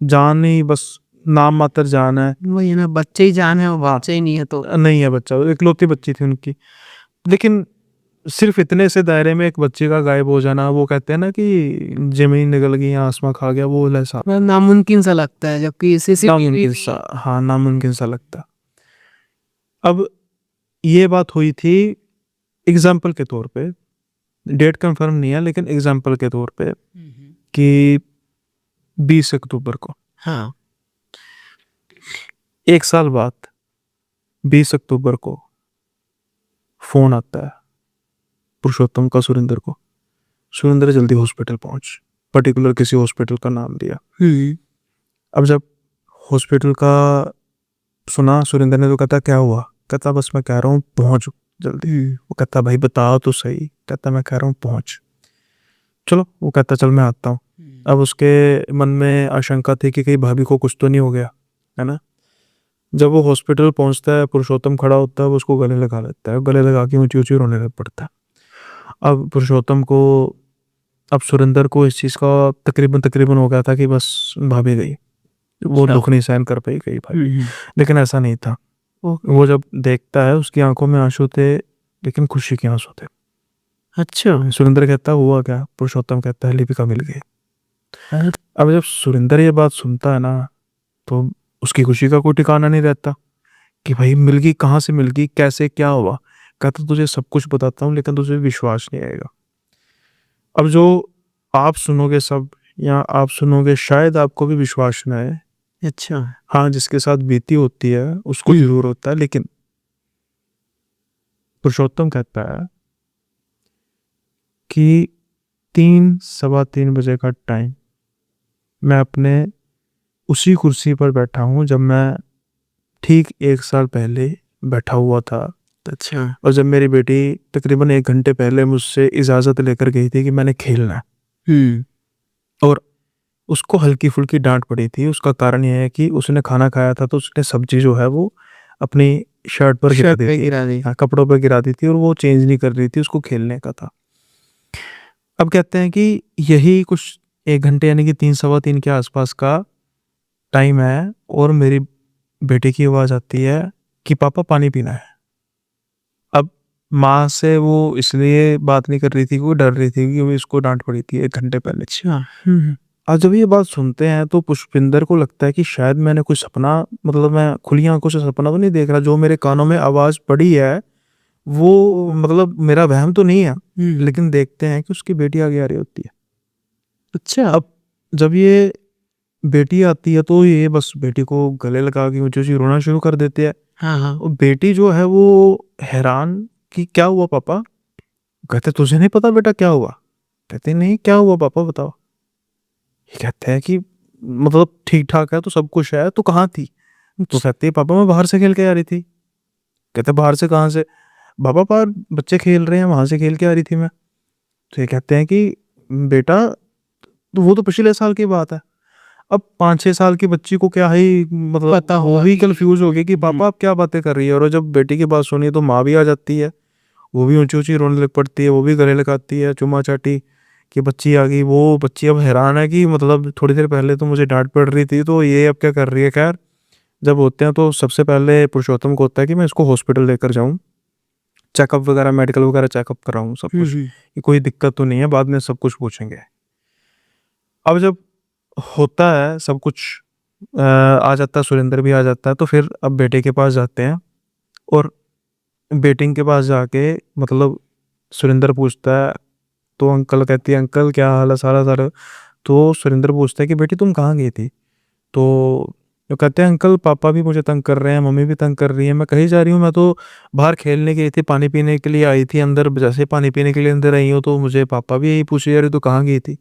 Speaker 1: जान ही, बस नाम मात्र जान है।
Speaker 2: वही ना, बच्चे ही जान है, वो बच्चे ही नहीं है तो
Speaker 1: नहीं है बच्चा, इकलौती बच्ची थी उनकी। लेकिन सिर्फ इतने से दायरे में एक बच्चे का गायब हो जाना, वो कहते हैं ना कि जमीन निकल गई आसमां खा गया, वो ऐसा
Speaker 2: नामुमकिन सा लगता है, जबकि
Speaker 1: नामुमकिन सा, हाँ नामुमकिन सा लगता। अब ये बात हुई थी एग्जाम्पल के तौर पे, डेट कंफर्म नहीं है लेकिन एग्जाम्पल के तौर पे, कि 20 अक्टूबर को,
Speaker 2: हाँ,
Speaker 1: 1 साल बाद 20 अक्टूबर को फ़ोन आता है पुरुषोत्तम का सुरेंद्र को, सुरेंद्र जल्दी हॉस्पिटल पहुँच, पर्टिकुलर किसी हॉस्पिटल का नाम दिया। अब जब हॉस्पिटल का सुना सुरेंद्र ने तो कहता क्या हुआ, कहता बस मैं कह रहा हूँ पहुँच जल्दी। वो कहता भाई बताओ तो सही, कहता मैं कह रहा हूँ पहुँच। चलो, वो कहता चल मैं आता हूँ। अब उसके मन में आशंका थी कि कहीं भाभी को कुछ तो नहीं हो गया, है ना। जब वो हॉस्पिटल पहुंचता है, पुरुषोत्तम खड़ा होता है, वो उसको गले लगा लेता है, गले लगा के ऊंची ऊंची रोने लग पड़ता है। अब पुरुषोत्तम को, अब सुरेंद्र को इस चीज़ का तकरीबन तकरीबन हो गया था कि बस भाभी गई, वो दुख नहीं सहन कर पाई, गई भाभी। लेकिन ऐसा नहीं था। वो जब देखता है उसकी आंखों में आंसू थे, लेकिन खुशी के आंसू थे।
Speaker 2: अच्छा।
Speaker 1: सुरेंद्र कहता हुआ क्या, पुरुषोत्तम कहता है लिपिका मिल गई। अब जब सुरेंद्र ये बात सुनता है ना, तो उसकी खुशी का कोई ठिकाना नहीं रहता कि भाई मिल गई, कहाँ से मिल गई, कैसे, क्या हुआ। कहता तुझे सब कुछ बताता हूँ लेकिन तुझे विश्वास नहीं आएगा। अब जो आप सुनोगे सब, या आप सुनोगे शायद आपको भी विश्वास न आए।
Speaker 2: अच्छा।
Speaker 1: हाँ, जिसके साथ बीती होती है उसको जरूर होता है। लेकिन पुरुषोत्तम कहता है कि 3 सवा 3 बजे का टाइम, मैं अपने उसी कुर्सी पर बैठा हूँ जब मैं ठीक 1 साल पहले बैठा हुआ था।
Speaker 2: अच्छा।
Speaker 1: और जब मेरी बेटी तकरीबन 1 घंटे पहले मुझसे इजाज़त लेकर गई थी कि मैंने खेलना है, और उसको हल्की फुल्की डांट पड़ी थी। उसका कारण यह है कि उसने खाना खाया था तो उसने सब्जी जो है वो अपनी शर्ट पर गिरा दी थी, हाँ, कपड़ों पर गिरा दी थी, और वो चेंज नहीं कर रही थी, उसको खेलने का था। अब कहते हैं कि यही कुछ 1 घंटे यानी कि 3 सवा 3 के आसपास का टाइम है, और मेरी बेटे की आवाज़ आती है कि पापा पानी पीना है। अब माँ से वो इसलिए बात नहीं कर रही थी, वो डर रही थी कि वो इसको डांट पड़ी थी 1 घंटे पहले।
Speaker 2: अच्छा।
Speaker 1: आज जब ये बात सुनते हैं तो पुष्पिंदर को लगता है कि शायद मैंने कोई सपना, मतलब मैं खुली आंखों से सपना तो नहीं देख रहा, जो मेरे कानों में आवाज़ पड़ी है वो मतलब मेरा वहम तो नहीं है। लेकिन देखते हैं कि उसकी बेटी आगे आ रही होती है।
Speaker 2: अच्छा।
Speaker 1: अब जब ये बेटी आती है तो ये बस बेटी को गले लगा के ऊंची ऊंची रोना शुरू कर देते हैं।
Speaker 2: हाँ हाँ।
Speaker 1: और बेटी जो है वो हैरान कि क्या हुआ पापा। कहते तुझे नहीं पता बेटा क्या हुआ। कहते नहीं, क्या हुआ पापा बताओ। ये कहते हैं कि मतलब ठीक ठाक है तो सब कुछ है, तो कहाँ थी। तो कहती है पापा मैं बाहर से खेल के आ रही थी। कहते बाहर से कहाँ से। पापा बाहर बच्चे खेल रहे हैं, वहां से खेल के आ रही थी मैं। तो ये कहते हैं कि बेटा तो वो तो पिछले साल की बात है। अब 5-6 साल की बच्ची को क्या ही मतलब
Speaker 2: पता
Speaker 1: वो
Speaker 2: होगा
Speaker 1: भी
Speaker 2: कि-
Speaker 1: कंफ्यूज हो गई कि पापा आप क्या बातें कर रही है। और जब बेटी की बात सुनी तो माँ भी आ जाती है, वो भी ऊंची ऊंची रोने लग पड़ती है, वो भी गले लगाती है, चुम्मा चाटी कि बच्ची आ गई। वो बच्ची अब हैरान है कि मतलब थोड़ी देर पहले तो मुझे डांट पड़ रही थी, तो ये अब क्या कर रही है। खैर जब होते हैं तो सबसे पहले पुरुषोत्तम को होता है कि मैं इसको हॉस्पिटल लेकर जाऊँ, चेकअप वगैरह, मेडिकल वगैरह चेकअप कराऊँ सब कुछ, कि कोई दिक्कत तो नहीं है, बाद में सब कुछ पूछेंगे। अब जब होता है सब कुछ, आ जाता है, सुरेंद्र भी आ जाता है, तो फिर अब बेटे के पास जाते हैं। और बेटिंग के पास जाके मतलब सुरेंद्र पूछता है, तो अंकल कहती है अंकल क्या हाल है सारा सारा। तो सुरेंद्र पूछता है कि बेटी तुम कहाँ गई थी। तो कहते हैं अंकल पापा भी मुझे तंग कर रहे हैं, मम्मी भी तंग कर रही है, मैं कहीं जा रही हूँ, मैं तो बाहर खेलने गई थी, पानी पीने के लिए आई थी अंदर, जैसे पानी पीने के लिए अंदर आई हूँ तो मुझे पापा भी यही पूछे जा रहे तो कहाँ गई थी।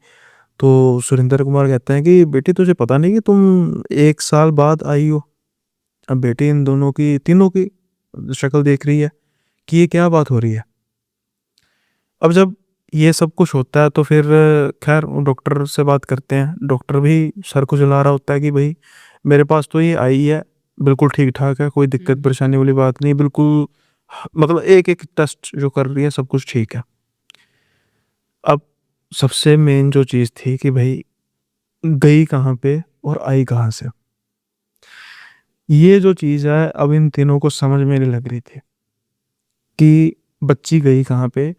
Speaker 1: तो सुरेंद्र कुमार कहते हैं कि बेटी तुझे पता नहीं कि तुम 1 साल बाद आई हो। अब बेटी इन दोनों की, तीनों की शक्ल देख रही है कि ये क्या बात हो रही है। अब जब ये सब कुछ होता है तो फिर खैर डॉक्टर से बात करते हैं। डॉक्टर भी सर को जला रहा होता है कि भाई मेरे पास तो ये आई है, बिल्कुल ठीक ठाक है, कोई दिक्कत परेशानी वाली बात नहीं, बिल्कुल मतलब एक एक टेस्ट जो कर रही है सब कुछ ठीक है। अब सबसे मेन जो चीज़ थी कि भाई गई कहाँ पे और आई कहाँ से, ये जो चीज़ है अब इन तीनों को समझ में नहीं लग रही थी कि बच्ची गई कहाँ पे।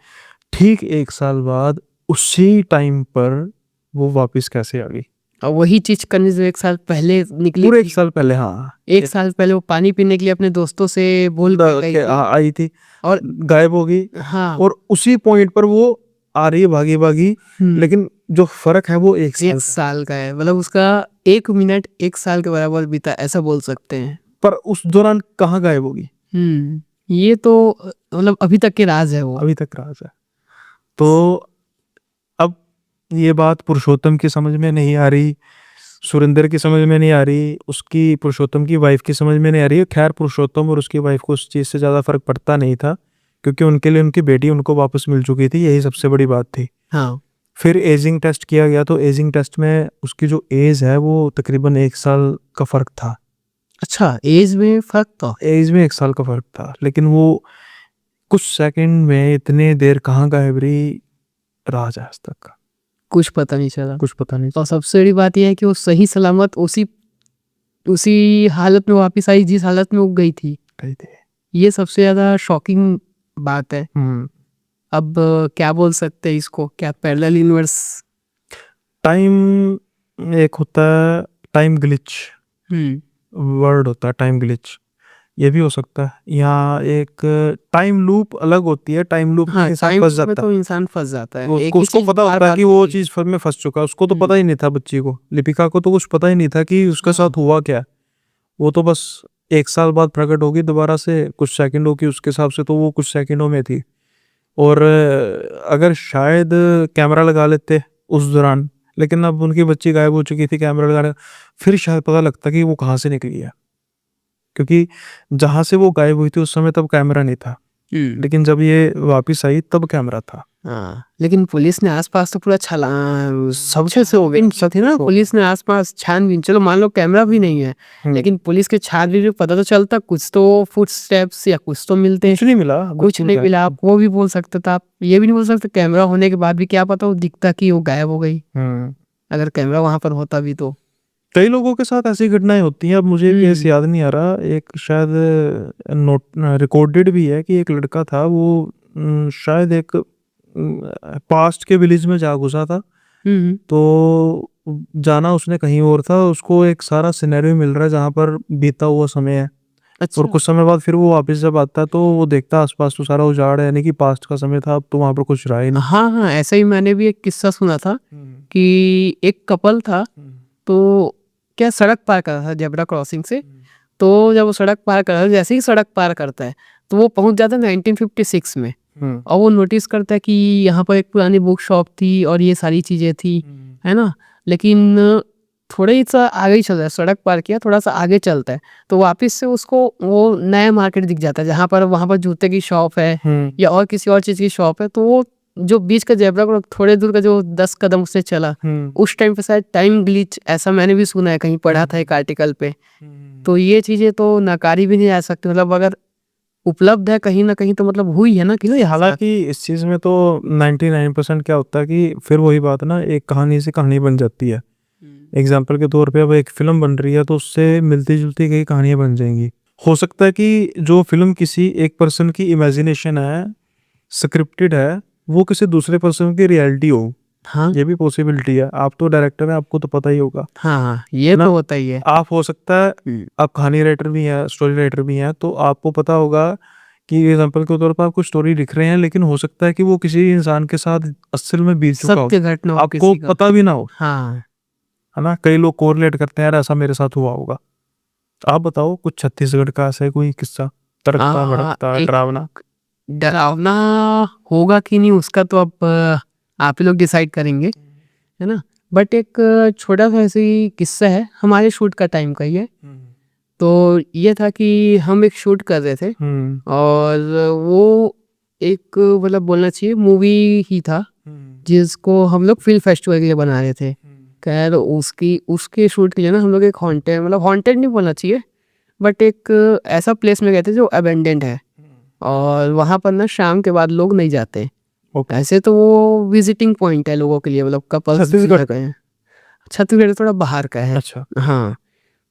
Speaker 1: ठीक 1 साल बाद उसी टाइम पर वो वापस कैसे आ गई।
Speaker 2: और वही चीज करने से 1 साल पहले निकली
Speaker 1: पूरे
Speaker 2: थी।
Speaker 1: 1 साल पहले, हाँ
Speaker 2: 1 साल पहले वो पानी पीने के लिए अपने दोस्तों से बोल के गई थी।
Speaker 1: आई थी
Speaker 2: और
Speaker 1: गायब हो गई।
Speaker 2: हाँ।
Speaker 1: और उसी पॉइंट पर वो आ रही है भागी भागी। लेकिन जो फर्क है वो 1 साल
Speaker 2: 1 साल का है, मतलब उसका 1 मिनट 1 साल के बराबर बीता, ऐसा बोल सकते हैं।
Speaker 1: पर उस दौरान कहाँ गायब होगी।
Speaker 2: ये तो मतलब अभी तक के राज है वो।
Speaker 1: अभी तक राज है। तो अब ये बात पुरुषोत्तम की समझ में नहीं आ रही, सुरेंद्र की समझ में नहीं आ रही, उसकी पुरुषोत्तम की वाइफ की समझ में नहीं आ रही। खैर पुरुषोत्तम और उसकी वाइफ को उस चीज़ से ज़्यादा फर्क पड़ता नहीं था, क्योंकि उनके लिए उनकी बेटी उनको वापस मिल चुकी थी, यही सबसे बड़ी बात थी।
Speaker 2: हाँ
Speaker 1: फिर एजिंग टेस्ट किया गया, तो एजिंग टेस्ट में उसकी जो एज है वो तकरीबन 1 साल का फ़र्क था।
Speaker 2: अच्छा, एज में फर्क था।
Speaker 1: एज में 1 साल का फ़र्क था, लेकिन वो कुछ सेकंड में इतने देर कहाँ गायब रही, राज है आज तक का,
Speaker 2: कुछ पता नहीं चला।
Speaker 1: कुछ पता नहीं
Speaker 2: और सबसे बड़ी बात यह है कि वो सही सलामत उसी उसी हालत में वापस आई जिस हालत में वो गई थी।
Speaker 1: कही थी।
Speaker 2: ये सबसे ज़्यादा शॉकिंग बात है। अब क्या बोल सकते हैं इसको, क्या पैरेलल यूनिवर्स?
Speaker 1: टाइम एक होता है, टाइम ग्लिच वर्ड होता है, टाइम ग्लिच, ये भी हो सकता है। यहाँ एक टाइम लूप अलग होती है, टाइम लूप
Speaker 2: हाँ,
Speaker 1: के साथ
Speaker 2: टाइम
Speaker 1: फंस
Speaker 2: में
Speaker 1: जाता
Speaker 2: तो
Speaker 1: है।
Speaker 2: इंसान फंस जाता है। एक
Speaker 1: उसको
Speaker 2: ही
Speaker 1: उसको
Speaker 2: चीज
Speaker 1: पता
Speaker 2: बार
Speaker 1: होता है
Speaker 2: बार
Speaker 1: कि वो
Speaker 2: होती है।
Speaker 1: चीज़ में फंस चुका है, उसको तो पता ही नहीं था, बच्ची को, लिपिका को तो कुछ पता ही नहीं था कि उसके साथ हुआ क्या। वो तो बस 1 साल बाद प्रकट होगी दोबारा से, कुछ सेकंडों की उसके हिसाब से तो वो कुछ सेकंडों में थी। और अगर शायद कैमरा लगा लेते उस दौरान, लेकिन अब उनकी बच्ची गायब हो चुकी थी, कैमरा लगाने फिर शायद पता लगता कि वो कहाँ से निकली है, क्योंकि जहाँ से वो गायब हुई थी उस समय तब कैमरा नहीं था, लेकिन जब ये वापस आई तब कैमरा था।
Speaker 2: हाँ, लेकिन पुलिस ने आसपास तो पूरा छला सबसे से ओपन थी ना, पुलिस ने आसपास छानबीन, चलो मान लो कैमरा भी नहीं है, लेकिन पुलिस के छानबीन में पता तो चलता, कुछ तो फुटस्टेप्स या कुछ तो मिलते हैं।
Speaker 1: कुछ नहीं मिला,
Speaker 2: कुछ नहीं मिला, आप वो भी बोल सकते था, आप ये भी नहीं बोल सकते कैमरा होने के बाद भी क्या पता वो दिखता कि वो गायब हो गई, अगर कैमरा वहां पर होता भी तो।
Speaker 1: कई लोगों के साथ ऐसी घटनाएं होती हैं। अब मुझे केस याद नहीं आ रहा, एक शायद नोट रिकॉर्डेड भी है कि एक लड़का था, वो शायद एक पास्ट के विलेज में जा घुसा था, तो जाना उसने कहीं और था, उसको एक सारा सिनेरियो मिल रहा है जहाँ पर बीता हुआ समय है।
Speaker 2: अच्छा।
Speaker 1: और कुछ समय बाद फिर वो वापस जब आता है तो वो देखता है आसपास तो सारा उजाड़ है, यानी कि पास्ट का समय था, अब तो वहां पर कुछ रहा ही नहीं।
Speaker 2: हाँ हाँ, ऐसा ही मैंने भी एक किस्सा सुना था कि एक कपल था, तो क्या सड़क पार कर रहा था जेब्रा क्रॉसिंग से, तो जब वो सड़क पार कर रहा है, जैसे ही सड़क पार करता है तो वो पहुंच जाता है 1956 में, और वो नोटिस करता है कि यहाँ पर एक पुरानी बुक शॉप थी और ये सारी चीज़ें थी, है ना। लेकिन थोड़ा ही सा आगे ही चल रहा है, सड़क पार किया, थोड़ा सा आगे चलता है तो वापस से उसको वो नया मार्केट दिख जाता है, जहाँ पर वहाँ पर जूते की शॉप है या और किसी और चीज़ की शॉप है। तो वो जो बीच का जेब्रा क्रॉस थोड़े दूर का जो 10 कदम उससे चला, उस टाइम पे शायद टाइम ग्लिच, ऐसा मैंने भी सुना है, कहीं पढ़ा था एक आर्टिकल पे। तो ये चीज़ें तो नकारी भी नहीं जा सकती, मतलब अगर उपलब्ध है कहीं ना कहीं तो मतलब हुई है ना कि
Speaker 1: हालांकि इस चीज़ में तो 99% क्या होता है कि फिर वही बात ना, एक कहानी से कहानी बन जाती है। एग्जाम्पल के तौर पे अब एक फिल्म बन रही है तो उससे मिलती जुलती कई कहानियां बन जाएंगी। हो सकता है कि जो फिल्म किसी एक पर्सन की इमेजिनेशन है, स्क्रिप्टेड है, वो किसी दूसरे पर्सन की रियलिटी हो।
Speaker 2: हाँ
Speaker 1: ये भी पॉसिबिलिटी है। आप तो डायरेक्टर हैं, आपको तो पता ही होगा
Speaker 2: हाँ, ये
Speaker 1: ना।
Speaker 2: तो होता ही है।
Speaker 1: आप हो सकता है आप कहानी राइटर भी हैं, स्टोरी राइटर भी हैं, तो आपको पता होगा कि एग्जाम्पल के तौर पर आप कुछ स्टोरी लिख रहे हैं, लेकिन हो सकता है कि वो किसी इंसान के साथ असल में बीत चुका हो,
Speaker 2: सत्य घटना हो
Speaker 1: आपको
Speaker 2: किसी का।
Speaker 1: पता भी ना हो,
Speaker 2: हाँ,
Speaker 1: है ना। कई लोग कोरिलेट करते हैं, यार ऐसा मेरे साथ हुआ होगा। आप बताओ कुछ छत्तीसगढ़ का ऐसा कोई किस्सा, तड़कता भड़कता
Speaker 2: एक
Speaker 1: डरावना।
Speaker 2: डरावना होगा कि नहीं उसका तो अब आप ही लोग डिसाइड करेंगे, है ना। बट एक छोटा सा ऐसे ही किस्सा है, हमारे शूट का टाइम का ही है। तो ये था कि हम एक शूट कर रहे थे और वो एक मतलब बोलना चाहिए मूवी ही था, जिसको हम लोग फिल्म फेस्टिवल के लिए बना रहे थे। खैर उसकी उसके शूट के लिए ना हम लोग एक हॉन्टेड, मतलब हॉन्टेड नहीं बोलना चाहिए, बट एक ऐसा प्लेस में गए थे जो अबेंडेंट है, और वहाँ पर ना शाम के बाद लोग नहीं जाते।
Speaker 1: ओके।
Speaker 2: ऐसे तो वो विजिटिंग पॉइंट है लोगों के लिए, मतलब कपल्स
Speaker 1: छत्तीसगढ़
Speaker 2: गए हैं। छत्तीसगढ़ थोड़ा बाहर का है।
Speaker 1: अच्छा।
Speaker 2: हाँ,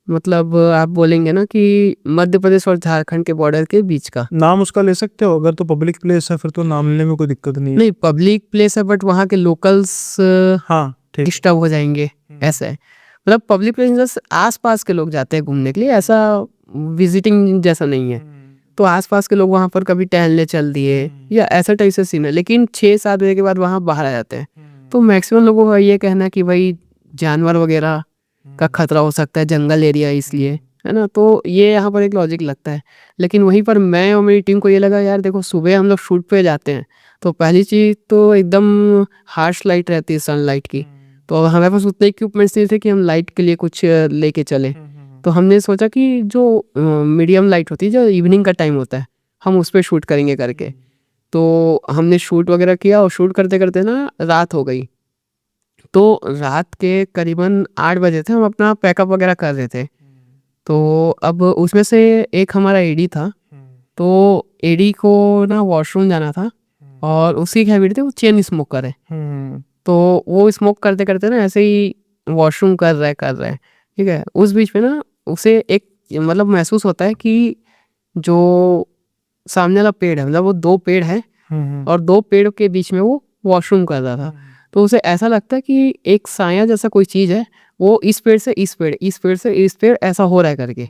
Speaker 2: मतलब आप बोलेंगे ना कि मध्य प्रदेश और झारखंड के बॉर्डर के बीच का।
Speaker 1: नाम उसका ले सकते हो, अगर तो पब्लिक प्लेस है फिर तो नाम लेने में कोई दिक्कत नहीं है।
Speaker 2: नहीं, पब्लिक प्लेस है बट वहाँ के लोकल्स
Speaker 1: हाँ ठीक है।
Speaker 2: डिस्टर्ब हो जाएंगे, ऐसा है। मतलब पब्लिक प्लेस आस पास के लोग जाते हैं घूमने के लिए, ऐसा विजिटिंग जैसा नहीं है। तो आसपास के लोग वहाँ पर कभी टहलने चल दिए या ऐसा टाइप से सीन है, लेकिन 6-7 बजे के बाद वहाँ बाहर आ जाते हैं। तो मैक्सिमम लोगों का ये कहना है कि भाई जानवर वगैरह का खतरा हो सकता है, जंगल एरिया है इसलिए, है ना। तो ये यहाँ पर एक लॉजिक लगता है। लेकिन वहीं पर मैं और मेरी टीम को ये लगा यार देखो सुबह हम लोग शूट पे जाते हैं तो पहली चीज़ तो एकदम हार्श लाइट रहती है सनलाइट की, तो हमारे पास उतने इक्विपमेंट्स नहीं थे कि हम लाइट के लिए कुछ लेके चले। तो हमने सोचा कि जो मीडियम लाइट होती है जो इवनिंग का टाइम होता है हम उस पर शूट करेंगे करके। तो हमने शूट वगैरह किया और शूट करते करते ना रात हो गई। तो रात के करीबन 8 बजे थे, हम अपना पैकअप वगैरह कर रहे थे। तो अब उसमें से एक हमारा एडी था, तो एडी को ना वॉशरूम जाना था और उसकी क्या हैबिट थी, वो चेन स्मोकर है। तो वो स्मोक करते करते ना ऐसे ही वॉशरूम कर रहा है, ठीक है। उस बीच में ना उसे एक मतलब महसूस होता है कि जो सामने वाला पेड़ है मतलब वो 2 पेड़ है और 2 पेड़ के बीच में वो वॉशरूम कर रहा था। तो उसे ऐसा लगता है कि एक साया जैसा कोई चीज़ है, वो इस पेड़ से इस पेड़, इस पेड़ से इस पेड़ ऐसा हो रहा है करके।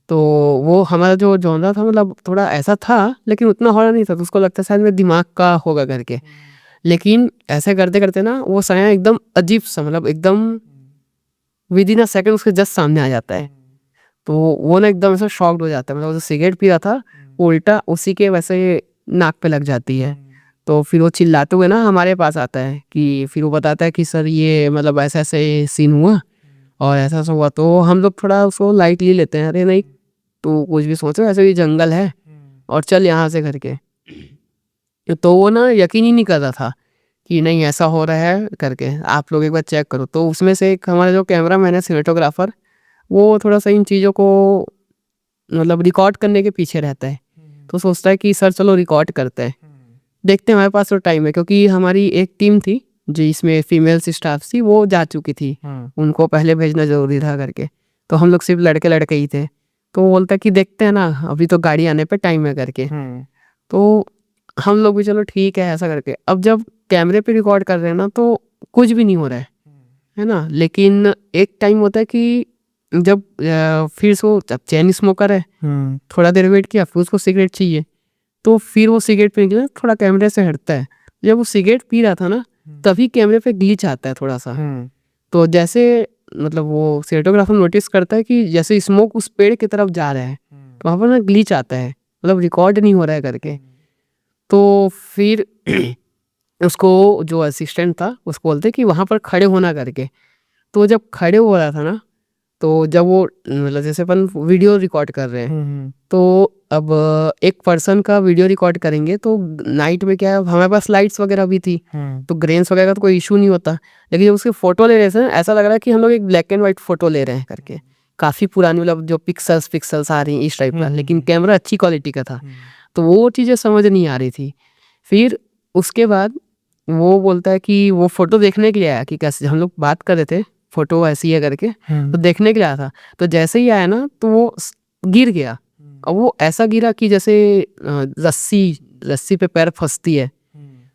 Speaker 2: तो वो हमारा जो जॉनरा था मतलब थोड़ा ऐसा था, लेकिन उतना हो रहा नहीं था, तो उसको लगता है शायद मेरे दिमाग का होगा करके। लेकिन ऐसे करते करते ना वो साया एकदम अजीब सा मतलब एकदम विदिन अ सेकंड उसके जस्ट सामने आ जाता है। तो वो ना एकदम ऐसा शॉक्ड हो जाता है, मतलब वो जो सिगरेट पी रहा था वो उल्टा उसी के वैसे नाक पे लग जाती है। तो फिर वो चिल्लाते हुए ना हमारे पास आता है कि फिर वो बताता है कि सर ये मतलब ऐसा ऐसे सीन हुआ और ऐसा ऐसा हुआ। तो हम लोग थोड़ा उसको लाइटली लेते हैं, अरे नहीं तू कुछ भी सोचो, ऐसे भी जंगल है और चल यहाँ से करके। तो वो ना यकीन ही नहीं कर रहा था कि नहीं ऐसा हो रहा है करके, आप लोग एक बार चेक करो। तो उसमें से एक हमारा जो कैमरा मैन है सिनेटोग्राफर, वो थोड़ा सा इन चीज़ों को मतलब रिकॉर्ड करने के पीछे रहता है। तो सोचता है कि सर चलो रिकॉर्ड करते हैं, देखते हैं हमारे पास तो टाइम है, क्योंकि हमारी एक टीम थी जिसमें फीमेल्स स्टाफ थी वो जा चुकी थी, उनको पहले भेजना जरूरी था करके। तो हम लोग सिर्फ लड़के लड़के ही थे। तो वो बोलता है कि देखते हैं ना अभी तो गाड़ी आने पे टाइम है करके। तो हम लोग भी चलो ठीक है ऐसा करके, अब जब कैमरे पे रिकॉर्ड कर रहे हैं ना तो कुछ भी नहीं हो रहा है ना। लेकिन एक टाइम होता है कि जब फिर से वो जब चैन स्मोकर है, थोड़ा देर वेट किया फिर उसको सिगरेट चाहिए, तो फिर वो सिगरेट पीने के लिए थोड़ा कैमरे से हटता है। जब वो सिगरेट पी रहा था ना तभी कैमरे पे ग्लिच आता है थोड़ा सा। तो जैसे मतलब वो सिनेटोग्राफर नोटिस करता है कि जैसे स्मोक उस पेड़ की तरफ जा रहा है तो वहाँ पर ना ग्लिच आता है, मतलब रिकॉर्ड नहीं हो रहा है करके। तो फिर उसको जो असिस्टेंट था उसको बोलते कि वहाँ पर खड़े होना करके। तो जब खड़े हो रहा था ना तो जब वो मतलब जैसे अपन वीडियो रिकॉर्ड कर रहे हैं तो अब एक पर्सन का वीडियो रिकॉर्ड करेंगे तो नाइट में क्या है हमारे पास लाइट्स वगैरह भी थी तो ग्रेन्स वगैरह का तो कोई इशू नहीं होता। लेकिन जब उसकी फ़ोटो ले रहे थे ऐसा लग रहा है कि हम लोग एक ब्लैक एंड वाइट फ़ोटो ले रहे हैं करके, काफ़ी पुरानी मतलब जो पिक्सल्स आ रही हैं इस टाइप का, लेकिन कैमरा अच्छी क्वालिटी का था। तो वो चीज़ें समझ नहीं आ रही थी। फिर उसके बाद वो बोलता है कि वो फ़ोटो देखने के लिए आया कि कैसे, हम लोग बात कर रहे थे फ़ोटो ऐसी है करके, तो देखने के लिए आया था। तो जैसे ही आया ना तो वो गिर गया और वो ऐसा गिरा कि जैसे रस्सी पे पैर फंसती है।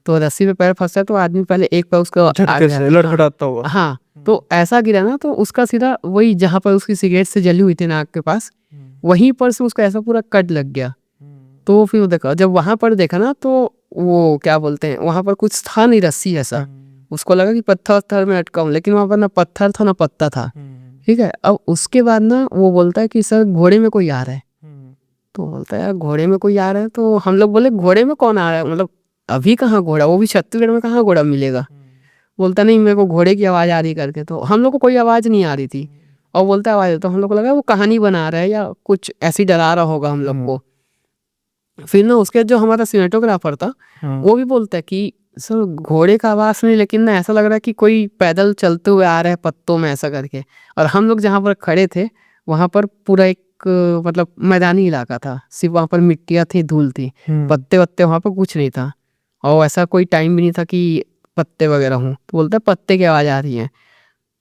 Speaker 2: तो रस्सी पे पैर फंसता है तो आदमी पहले एक पैर उसका
Speaker 1: लड़खड़ाता हुआ।
Speaker 2: हाँ, तो ऐसा गिरा ना तो उसका सीधा वही जहाँ पर उसकी सिगरेट से जली हुई थी नाक के पास, वहीं पर से उसका ऐसा पूरा कट लग गया। तो फिर वो देखा, जब वहां पर देखा ना तो वो क्या बोलते हैं वहां पर कुछ था नहीं रस्सी ऐसा, उसको लगा कि पत्थर में अटका हूँ, लेकिन वहां पर ना पत्थर था ना पत्ता था। ठीक है, अब उसके बाद ना वो बोलता है कि सर घोड़े में कोई आ रहा है। तो बोलता है यार घोड़े में कोई आ रहा है, तो हम लोग बोले घोड़े में कौन आ रहा है, मतलब अभी कहाँ घोड़ा, वो भी छत्तीसगढ़ में कहाँ घोड़ा मिलेगा। बोलता नहीं मेरे को घोड़े की आवाज़ आ रही करके, तो हम लोग को कोई आवाज़ नहीं आ रही थी और बोलता आवाज़, तो हम लोग को लगा वो कहानी बना रहा है या कुछ ऐसी डरा रहा होगा हम लोग को। फिर ना उसके जो हमारा सिनेटोग्राफर था वो भी बोलता है कि सर घोड़े का आवाज़ नहीं, लेकिन ना ऐसा लग रहा है कि कोई पैदल चलते हुए आ रहा है पत्तों में ऐसा करके। और हम लोग जहाँ पर खड़े थे वहाँ पर पूरा एक मतलब मैदानी इलाका था, सिर्फ वहाँ पर मिट्टियाँ थी, धूल थी, पत्ते वत्ते वहाँ पर कुछ नहीं था और ऐसा कोई टाइम भी नहीं था कि पत्ते वगैरह हों। तो बोलता है पत्ते की आवाज़ आ रही है।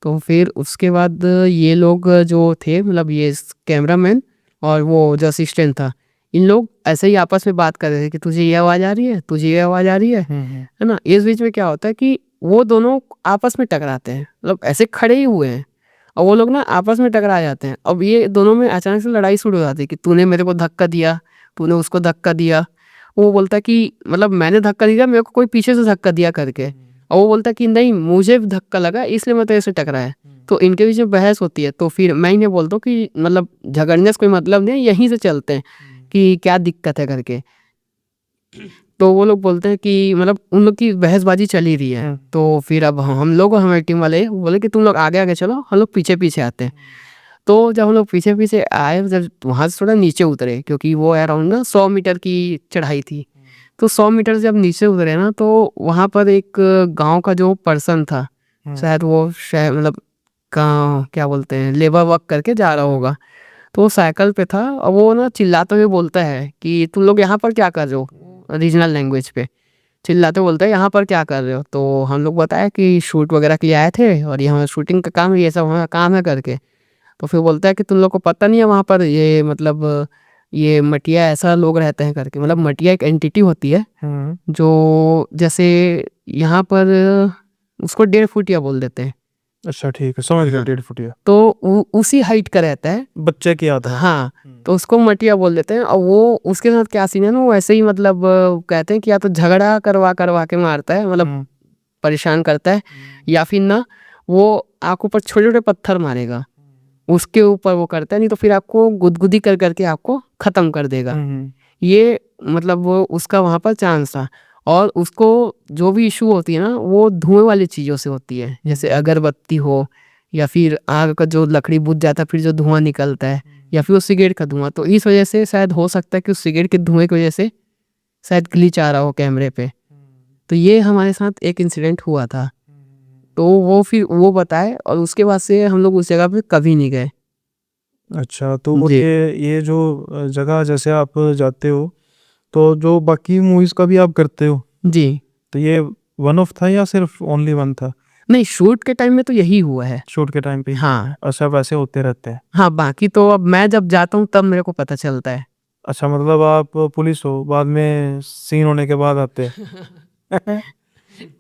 Speaker 2: तो फिर उसके बाद ये लोग जो थे मतलब ये कैमरामैन और वो जो असिस्टेंट था, इन लोग ऐसे ही आपस में बात कर रहे थे कि तुझे ये आवाज़ आ रही है, तुझे ये आवाज़ आ रही है ना। इस बीच में क्या होता है कि वो दोनों आपस में टकराते हैं, मतलब ऐसे खड़े ही हुए हैं और वो लोग ना आपस में टकरा जाते हैं। अब ये दोनों में अचानक से लड़ाई शुरू हो जाती है कि तूने मेरे को धक्का दिया, तूने उसको धक्का दिया। वो बोलता है कि मतलब मैंने धक्का दिया, मेरे को कोई पीछे से धक्का दिया करके। और वो बोलता है कि नहीं मुझे धक्का लगा इसलिए मैं तेरे से टकराया। तो इनके बीच में बहस होती है, तो फिर मैं इन्हें बोलता हूँ कि मतलब झगड़ने से कोई मतलब नहीं है, यहीं से चलते हैं कि क्या दिक्कत है करके। तो वो लोग बोलते हैं कि मतलब उन लोग की बहसबाजी चल ही रही है, तो फिर अब हम लोग और हमारी टीम वाले बोले कि तुम लोग आगे आगे चलो, हम लोग पीछे पीछे आते हैं। तो जब हम लोग पीछे पीछे आए, जब वहाँ से थोड़ा नीचे उतरे, क्योंकि वो अराउंड ना 100 मीटर की चढ़ाई थी, तो 100 मीटर से जब नीचे उतरे ना, तो वहाँ पर एक गांव का जो पर्सन था, शायद वो मतलब क्या बोलते हैं, लेबर वर्क करके जा रहा होगा, तो वो साइकिल पे था और वो ना चिल्लाते हुए बोलता है कि तुम लोग यहाँ पर क्या कर रहे हो, रीजनल लैंग्वेज पे चिल्लाते बोलते हैं यहाँ पर क्या कर रहे हो। तो हम लोग बताया कि शूट वगैरह के लिए आए थे और ये हमारा शूटिंग का काम है, ये सब हमारा काम है करके। तो फिर बोलता है कि तुम लोग को पता नहीं है वहाँ पर ये मतलब ये मटिया ऐसा लोग रहते हैं करके, मतलब मटिया एक एंटिटी होती है जो जैसे यहाँ पर उसको 1.5 फुटिया बोल देते हैं।
Speaker 1: अच्छा ठीक है, समझ गया, 1.5 फुटिया।
Speaker 2: तो उसी हाइट का रहता है,
Speaker 1: बच्चे की आता है।
Speaker 2: हाँ, तो उसको मटिया बोल देते हैं। और वो उसके साथ क्या सीन है ना, वो ऐसे ही मतलब कहते हैं कि या तो झगड़ा करवा करवा के मारता है, मतलब परेशान करता है, या फिर ना वो आपके ऊपर छोटे छोटे पत्थर मारेगा, उसके ऊपर वो करता है, नहीं तो फिर आपको गुदगुदी कर करके आपको खत्म कर देगा। ये मतलब वो उसका वहाँ पर चांस था। और उसको जो भी इशू होती है ना, वो धुएं वाली चीज़ों से होती है, जैसे अगरबत्ती हो या फिर आग का जो लकड़ी बुझ जाता है फिर जो धुआं निकलता है, या फिर वो सिगरेट का धुआं। तो इस वजह से शायद हो सकता है कि उस सिगरेट के धुएं की वजह से शायद ग्लिच आ रहा हो कैमरे पे। तो ये हमारे साथ एक इंसिडेंट हुआ था। तो वो फिर वो बताए और उसके बाद से हम लोग उस जगह पे कभी नहीं गए।
Speaker 1: अच्छा, तो
Speaker 2: जी
Speaker 1: ये जो जगह जैसे आप जाते हो, तो जो बाकी मूवीज का भी आप करते हो,
Speaker 2: जी
Speaker 1: तो ये वन ऑफ था या सिर्फ ओनली वन था?
Speaker 2: नहीं, शूट के टाइम में तो यही हुआ है।
Speaker 1: शूट के टाइम पे ही?
Speaker 2: हाँ
Speaker 1: अच्छा, वैसे होते रहते हैं।
Speaker 2: हाँ, बाकी तो अब मैं जब जाता हूँ तब मेरे को पता चलता है।
Speaker 1: अच्छा, मतलब आप पुलिस हो, बाद में सीन होने के बाद आते हैं।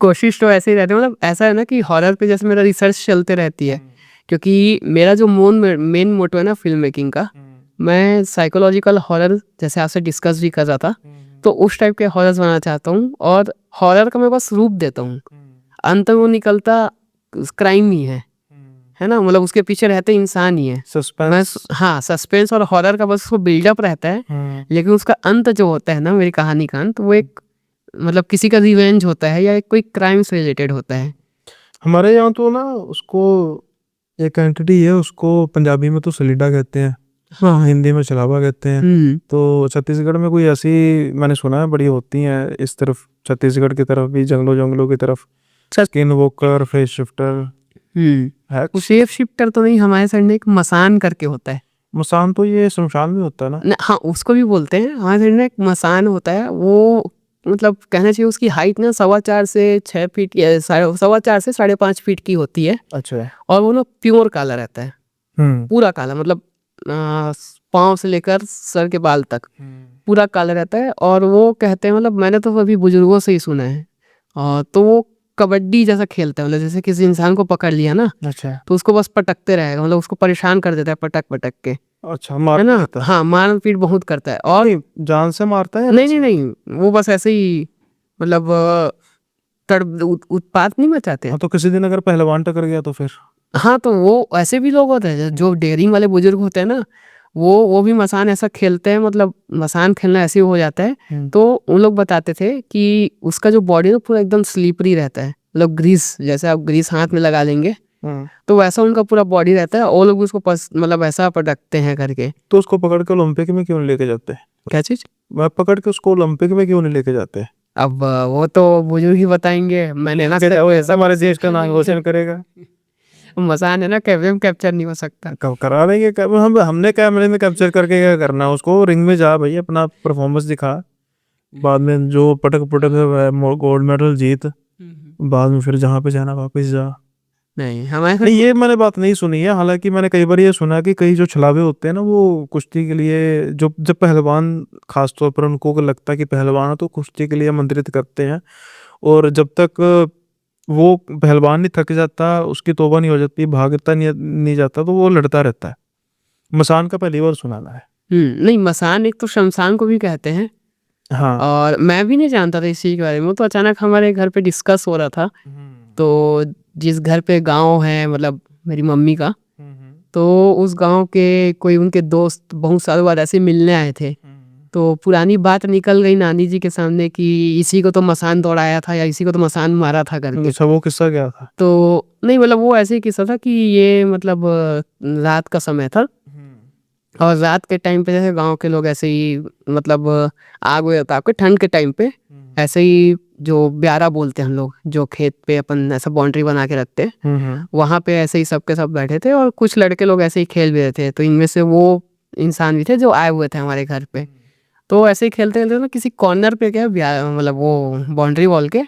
Speaker 2: कोशिश तो ऐसे ही रहती है, मतलब ऐसा है ना कि हॉरर पे जैसे मेरा रिसर्च चलते रहती है, क्योंकि मेरा जो मेन मोटो है ना फिल्म मेकिंग का, मैं साइकोलॉजिकल हॉरर जैसे आपसे डिस्कस भी कर रहा था, तो उस टाइप के हॉरर्स बनाना चाहता हूँ। और हॉरर का मैं बस रूप देता हूँ, अंत में वो निकलता क्राइम ही है ना, मतलब उसके पीछे रहते इंसान ही है।
Speaker 1: सस्पेंस।
Speaker 2: हाँ, सस्पेंस और हॉरर का बस उसको बिल्डअप रहता है, लेकिन उसका अंत जो होता है ना मेरी कहानी का अंत, वो एक मतलब किसी का रिवेंज होता है या एक कोई क्राइम से रिलेटेड होता है।
Speaker 1: हमारे यहाँ तो ना उसको एक एंटिटी है, उसको पंजाबी में तो सलीडा कहते हैं,
Speaker 2: हाँ
Speaker 1: हिंदी में छलावा कहते हैं। तो छत्तीसगढ़ में कोई ऐसी मैंने सुना है बड़ी होती हैं इस तरफ, छत्तीसगढ़ की तरफ भी, जंगलों जंगलों की तरफ। स्किन वॉकर, फेस शिफ्टर है कुछ?
Speaker 2: शेप शिफ्टर तो नहीं, हमारे साइड में एक मसान करके होता है।
Speaker 1: मसान तो ये शमशान में होता है ना?
Speaker 2: हाँ, उसको भी बोलते हैं, हमारे साइड में एक मसान होता है। वो मतलब कहना चाहिए उसकी हाइट ना 4.25 से 6 फीट या 4.25 से 5.5 फीट की होती है।
Speaker 1: अच्छा।
Speaker 2: और वो ना प्योर काला रहता है, पूरा काला, मतलब पाँव से लेकर सर के बाल तक पूरा काला रहता है। और वो कहते हैं, मतलब मैंने तो अभी बुजुर्गों से ही सुना है, तो वो कबड्डी जैसा खेलता है, मतलब जैसे किसी इंसान को पकड़ लिया ना,
Speaker 1: अच्छा।
Speaker 2: तो उसको बस पटकते रहेगा, मतलब उसको परेशान कर देता है पटक पटक के,
Speaker 1: अच्छा, मार
Speaker 2: है ना।
Speaker 1: देता है?
Speaker 2: हाँ, मार पीट बहुत करता है। और
Speaker 1: नहीं, जान से मारता है?
Speaker 2: नहीं नहीं नहीं, वो बस ऐसे ही मतलब उत्पात नहीं मचाते हैं।
Speaker 1: हाँ, तो किसी दिन अगर पहलवान टकर गया तो फिर?
Speaker 2: हाँ, तो वो ऐसे भी लोग होते हैं जो डेयरिंग वाले बुजुर्ग होते हैं ना, वो भी मसान ऐसा खेलते हैं, मतलब मसान खेलना ऐसे हो जाता है। तो उन लोग बताते थे कि उसका जो बॉडी ना पूरा एकदम स्लीपरी रहता है, मतलब ग्रीस, जैसे आप ग्रीस हाथ में लगा लेंगे तो वैसा उनका पूरा बॉडी रहता है। और लोग उसको मतलब ऐसा पटकते हैं करके।
Speaker 1: तो उसको पकड़ के ओलंपिक में क्यों नहीं लेके जाते?
Speaker 2: क्या चीज?
Speaker 1: मैं पकड़ के उसको ओलंपिक में क्यों नहीं लेके जाते?
Speaker 2: अब वो तो बुजुर्ग ही बताएंगे, मैंने ना
Speaker 1: वो ऐसा हमारे देश का नाम रोशन करेगा।
Speaker 2: मसान है ना, कैमरे में कैप्चर नहीं हो सकता।
Speaker 1: कब करा देंगे? हमने कैमरे में कैप्चर करके क्या करना? उसको रिंग में जा भाई, अपना परफॉर्मेंस दिखा, बाद में जो पटक पटक गोल्ड मेडल जीत, बाद में फिर जहाँ पे जाना वापस जा।
Speaker 2: नहीं, हमारे
Speaker 1: नहीं, ये मैंने बात नहीं सुनी है, हालांकि मैंने कई बार ये सुना कि कई जो छलावे होते हैं ना, वो कुश्ती के लिए, जो जब पहलवान, खासतौर पर उनको लगता है कि पहलवान है, तो कुश्ती के लिए आमंत्रित करते हैं। और जब तक वो पहलवान नहीं थक जाता, उसकी तौबा नहीं हो जाती, भागता नहीं जाता, तो वो लड़ता रहता है। मसान का पहली बार सुनाना है।
Speaker 2: नहीं, मसान एक तो शमशान को भी कहते हैं।
Speaker 1: हाँ।
Speaker 2: और मैं भी नहीं जानता था इस चीज के बारे में, तो अचानक हमारे घर पे डिस्कस हो रहा था। तो जिस घर पे गांव है, मतलब मेरी मम्मी का। तो उस गांव के कोई उनके दोस्त बहुत सालों बाद ऐसे मिलने आए थे, तो पुरानी बात निकल गई नानी जी के सामने कि इसी को तो मसान दौड़ाया था या इसी को तो मसान मारा था करके।
Speaker 1: अच्छा, वो किस्सा क्या था?
Speaker 2: तो नहीं मतलब वो ऐसे ही किस्सा था कि ये मतलब रात का समय था और रात के टाइम पे जैसे गांव के लोग ऐसे ही मतलब आग हो जाता आपके ठंड के टाइम पे ऐसे ही जो ब्यारा बोलते हैं हम लोग, जो खेत पे अपन ऐसा बाउंड्री बना के रखते हैं, वहां पे ऐसे ही सबके सब बैठे थे और कुछ लड़के लोग ऐसे ही खेल भी रहे थे। तो इनमें से वो इंसान भी थे जो आए हुए थे हमारे घर पे। तो ऐसे ही खेलते खेलते ना किसी कॉर्नर पे क्या मतलब वो बाउंड्री वॉल के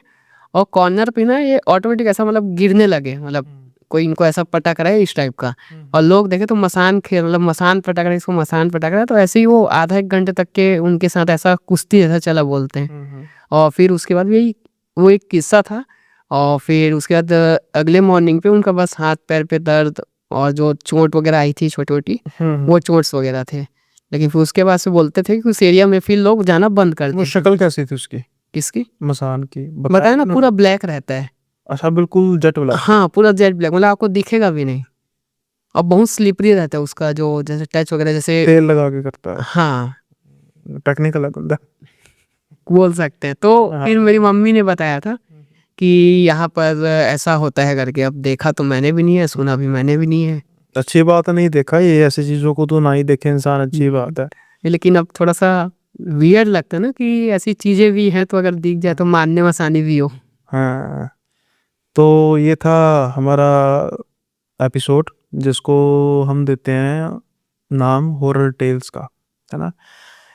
Speaker 2: और कॉर्नर पे ना ये ऑटोमेटिक ऐसा मतलब गिरने लगे, मतलब कोई इनको ऐसा पटक रहा है इस टाइप का। और लोग देखे तो मसान खेल मतलब मसान पटक रहा है, इसको मसान पटक रहा है। तो ऐसे ही वो आधा एक घंटे तक के उनके साथ ऐसा कुश्ती जैसा चला बोलते हैं। और फिर उसके बाद भी वो एक किस्सा था। और फिर उसके बाद अगले मॉर्निंग पे उनका बस हाथ पैर पे दर्द और जो चोट वगैरह आई थी छोटी छोटी वो चोट्स वगैरह थे। लेकिन फिर उसके बाद से बोलते थे कि उस एरिया में फिर लोग जाना बंद कर
Speaker 1: वो
Speaker 2: दिए।
Speaker 1: शक्ल कैसी थी उसकी,
Speaker 2: किसकी?
Speaker 1: मसान की?
Speaker 2: बताया ना पूरा ब्लैक रहता है।
Speaker 1: अच्छा, बिल्कुल जेट ब्लैक।
Speaker 2: हाँ पूरा जेट ब्लैक, मतलब आपको दिखेगा भी नहीं। और बहुत स्लिपरी रहता है उसका जो जैसे टच वगैरह जैसे।
Speaker 1: तेल लगा के करता है,
Speaker 2: हाँ
Speaker 1: टेक्निकल है बंदा।
Speaker 2: बोल सकते हैं। तो
Speaker 1: हाँ।
Speaker 2: फिर मेरी मम्मी ने बताया था कि यहाँ पर ऐसा होता है करके। अब देखा तो मैंने भी नहीं है, सुना भी मैंने भी नहीं है।
Speaker 1: अच्छी बात है, नहीं देखा ये ऐसी चीजों को तो ना ही देखे इंसान, अच्छी बात है।
Speaker 2: लेकिन अब थोड़ा सा वियर्ड लगता है ना कि ऐसी चीजें भी हैं, तो अगर दिख जाए तो मानने में आसानी भी हो।
Speaker 1: हाँ, तो ये था हमारा एपिसोड जिसको हम देते हैं नाम हॉरर टेल्स का, है ना।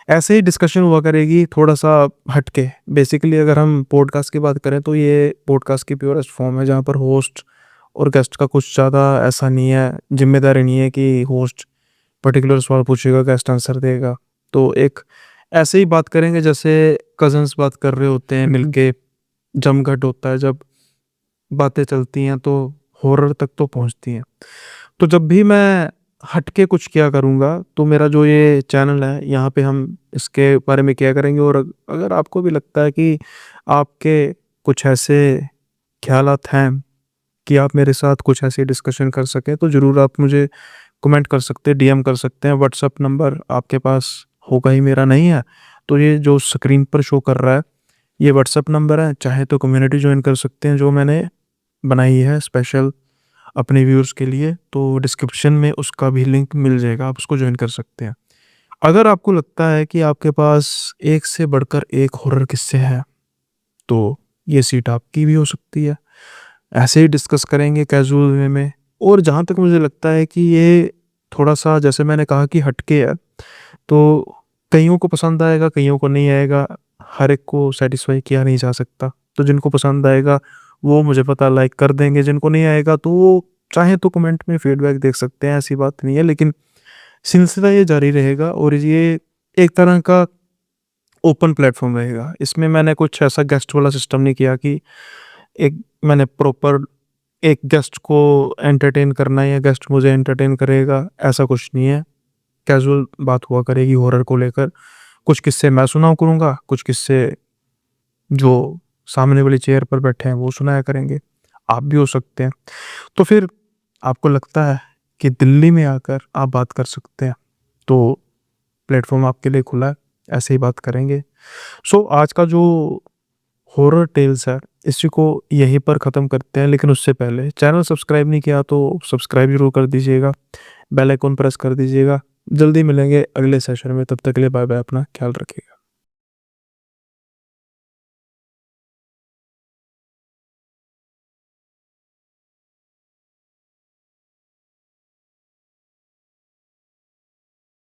Speaker 1: ऐसे ही डिस्कशन हुआ करेगी थोड़ा सा हटके। बेसिकली अगर हम पॉडकास्ट की बात करें तो ये पॉडकास्ट की प्योरेस्ट फॉर्म है जहाँ पर होस्ट और गेस्ट का कुछ ज़्यादा ऐसा नहीं है, जिम्मेदारी नहीं है कि होस्ट पर्टिकुलर सवाल पूछेगा गेस्ट आंसर देगा। तो एक ऐसे ही बात करेंगे जैसे कजन्स बात कर रहे होते हैं मिलके, जमघट होता है जब बातें चलती हैं तो हॉरर तक तो पहुंचती हैं। तो जब भी मैं हटके कुछ किया करूँगा तो मेरा जो ये चैनल है यहाँ पे हम इसके बारे में किया करेंगे। और अगर आपको भी लगता है कि आपके कुछ ऐसे ख्यालात हैं कि आप मेरे साथ कुछ ऐसी डिस्कशन कर सकें तो ज़रूर आप मुझे कमेंट कर सकते हैं, डीएम कर सकते हैं। व्हाट्सअप नंबर आपके पास होगा ही, मेरा नहीं है। तो ये जो स्क्रीन पर शो कर रहा है ये व्हाट्सअप नंबर है। चाहे तो कम्युनिटी ज्वाइन कर सकते हैं जो मैंने बनाई है स्पेशल अपने व्यूअर्स के लिए, तो डिस्क्रिप्शन में उसका भी लिंक मिल जाएगा, आप उसको ज्वाइन कर सकते हैं। अगर आपको लगता है कि आपके पास एक से बढ़कर एक हॉरर किस्से हैं तो ये सीट आपकी भी हो सकती है। ऐसे ही डिस्कस करेंगे कैजुअल वे में। और जहाँ तक मुझे लगता है कि ये थोड़ा सा जैसे मैंने कहा कि हटके है, तो कईयों को पसंद आएगा कईयों को नहीं आएगा, हर एक को सेटिस्फाई किया नहीं जा सकता। तो जिनको पसंद आएगा वो मुझे पता लाइक कर देंगे, जिनको नहीं आएगा तो वो चाहे तो कमेंट में फीडबैक देख सकते हैं, ऐसी बात नहीं है। लेकिन सिलसिला ये जारी रहेगा और ये एक तरह का ओपन प्लेटफॉर्म रहेगा। इसमें मैंने कुछ ऐसा गेस्ट वाला सिस्टम नहीं किया कि एक मैंने प्रॉपर एक गेस्ट को एंटरटेन करना है या गेस्ट मुझे एंटरटेन करेगा, ऐसा कुछ नहीं है। कैजुअल बात हुआ करेगी हॉरर को लेकर। कुछ किस्से मैं सुनाया करूँगा, कुछ किस्से जो सामने वाली चेयर पर बैठे हैं वो सुनाया करेंगे, आप भी हो सकते हैं। तो फिर आपको लगता है कि दिल्ली में आकर आप बात कर सकते हैं तो प्लेटफॉर्म आपके लिए खुला है, ऐसे ही बात करेंगे। सो आज का जो हॉरर टेल्स है इसी को यहीं पर ख़त्म करते हैं। लेकिन उससे पहले चैनल सब्सक्राइब नहीं किया तो सब्सक्राइब जरूर कर दीजिएगा, बेल आइकन प्रेस कर दीजिएगा। जल्दी मिलेंगे अगले सेशन में, तब तक के लिए बाय बाय, अपना ख्याल रखिएगा।